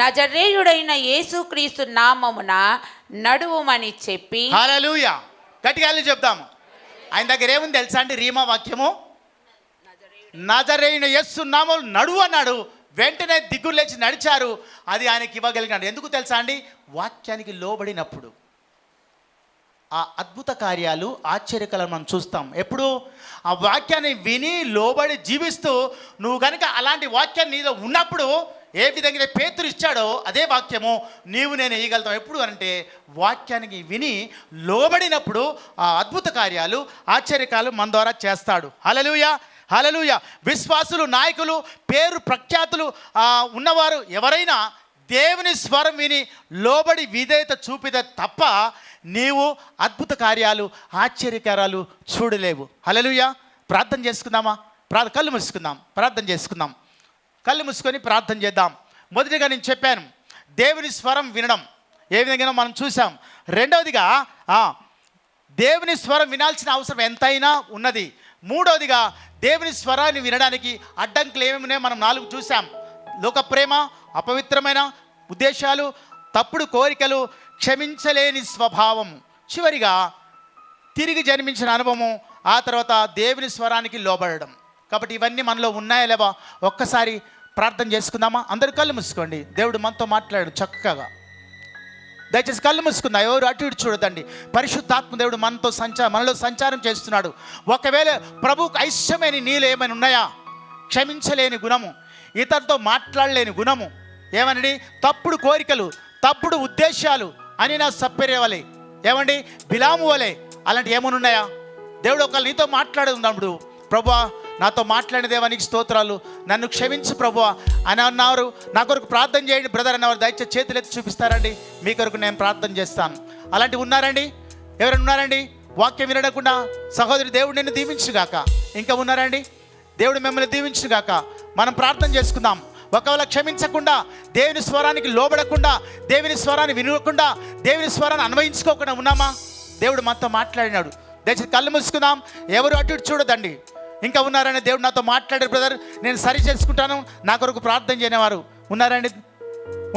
నజరేయుడైన యేసుక్రీస్తు నామమున నడువుమని చెప్పి. హల్లెలూయా. గట్టిగా చెప్దాము. ఆయన దగ్గర ఏముంది తెలుసా అండి? రీమా వాక్యము. నజరేయుడైన యేసు నామమున నడువు అన్నాడు. వెంటనే దిగులు లేచి నడిచారు. అది ఆయనకి ఇవ్వగలిగినాడు. ఎందుకు తెలుసా అండి? వాక్యానికి లోబడినప్పుడు ఆ అద్భుత కార్యాలు, ఆశ్చర్యకలను మనం చూస్తాం. ఎప్పుడు? ఆ వాక్యాన్ని విని లోబడి జీవిస్తూ నువ్వు కనుక అలాంటి వాక్యాన్ని నీలో ఉన్నప్పుడు ఏ విధంగా పేతురు ఇచ్చాడో అదే వాక్యము నీవు నేను వేయగలుగుతాం. ఎప్పుడు అంటే వాక్యానికి విని లోబడినప్పుడు ఆ అద్భుత కార్యాలు, ఆశ్చర్యకాలు మన ద్వారా చేస్తాడు. హల్లెలూయా. హల్లెలూయా. విశ్వాసులు, నాయకులు, పేరు ప్రఖ్యాతులు ఉన్నవారు ఎవరైనా దేవుని స్వరం విని లోబడి విధేయత చూపితే తప్ప నీవు అద్భుత కార్యాలు, ఆశ్చర్యకార్యాలు చూడలేవు. హల్లెలూయా. ప్రార్థన చేసుకుందామా? కళ్ళు మూసుకుందాం, ప్రార్థన చేసుకుందాం. కళ్ళు మూసుకొని ప్రార్థన చేద్దాం. మొదటిగా నేను చెప్పాను, దేవుని స్వరం వినడం ఏ విధంగా మనం చూసాం. రెండవదిగా దేవుని స్వరం వినాల్సిన అవసరం ఎంతైనా ఉన్నది. మూడవదిగా దేవుని స్వరాన్ని వినడానికి అడ్డంకులు ఏమేమి ఉన్నాయో మనం 4 చూసాం. లోక ప్రేమ, అపవిత్రమైన ఉద్దేశాలు, తప్పుడు కోరికలు, క్షమించలేని స్వభావం, చివరిగా తిరిగి జన్మించిన అనుభవము, ఆ తర్వాత దేవుని స్వరానికి లోబడడం. కాబట్టి ఇవన్నీ మనలో ఉన్నాయా లేవా ఒక్కసారి ప్రార్థన చేసుకుందామా? అందరూ కళ్ళు మూసుకోండి. దేవుడు మనతో మాట్లాడు చక్కగా. దయచేసి కళ్ళు మూసుకుందాం. ఎవరు అటు ఇటు చూడదండి. పరిశుద్ధాత్మ దేవుడు మనలో సంచారం చేస్తున్నాడు. ఒకవేళ ప్రభువుకు ఐశ్వర్యమైన నీళ్ళు ఏమైనా ఉన్నాయా? క్షమించలేని గుణము, ఇతరులతో మాట్లాడలేని గుణము, ఏమనండి తప్పుడు కోరికలు, తప్పుడు ఉద్దేశాలు అని నా సప్పేరే వలె, ఏమండి బిలాము వలె, అలాంటి ఏమైనా ఉన్నాయా? దేవుడు ఒకళ్ళు నీతో మాట్లాడుతున్నప్పుడు, ప్రభువా నాతో మాట్లాడిన దేవానికి స్తోత్రాలు, నన్ను క్షమించు ప్రభువా అని అన్నారు. నా కొరకు ప్రార్థన చేయండి బ్రదర్ అన్నవారు దయచేసి చేతులెత్తి చూపిస్తారండి. మీ కొరకు నేను ప్రార్థన చేస్తాను. అలాంటివి ఉన్నారండి? ఎవరైనా ఉన్నారండి? వాక్యం వినకుండా సహోదరి దేవుడు నిన్ను దీవించుగాక. ఇంకా ఉన్నారండి? దేవుడు మిమ్మల్ని దీవించుగాక. మనం ప్రార్థన చేసుకుందాం. ఒకవేళ క్షమించకుండా, దేవుని స్వరానికి లోబడకుండా, దేవుని స్వరాన్ని వినకుండా, దేవుని స్వరాన్ని అన్వయించుకోకుండా ఉన్నామా? దేవుడు మనతో మాట్లాడినాడు. దయచేసి కళ్ళు మూసుకుందాం. ఎవరు అటు ఇటు చూడదండి. ఇంకా ఉన్నారని దేవుడు నాతో మాట్లాడారు బ్రదర్, నేను సరి చేసుకుంటాను, నా కొరకు ప్రార్థన చేయనివారు ఉన్నారండి?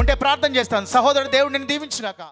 ఉంటే ప్రార్థన చేస్తాను. సహోదరుడు దేవుడు నిన్ను దీవించుగాక.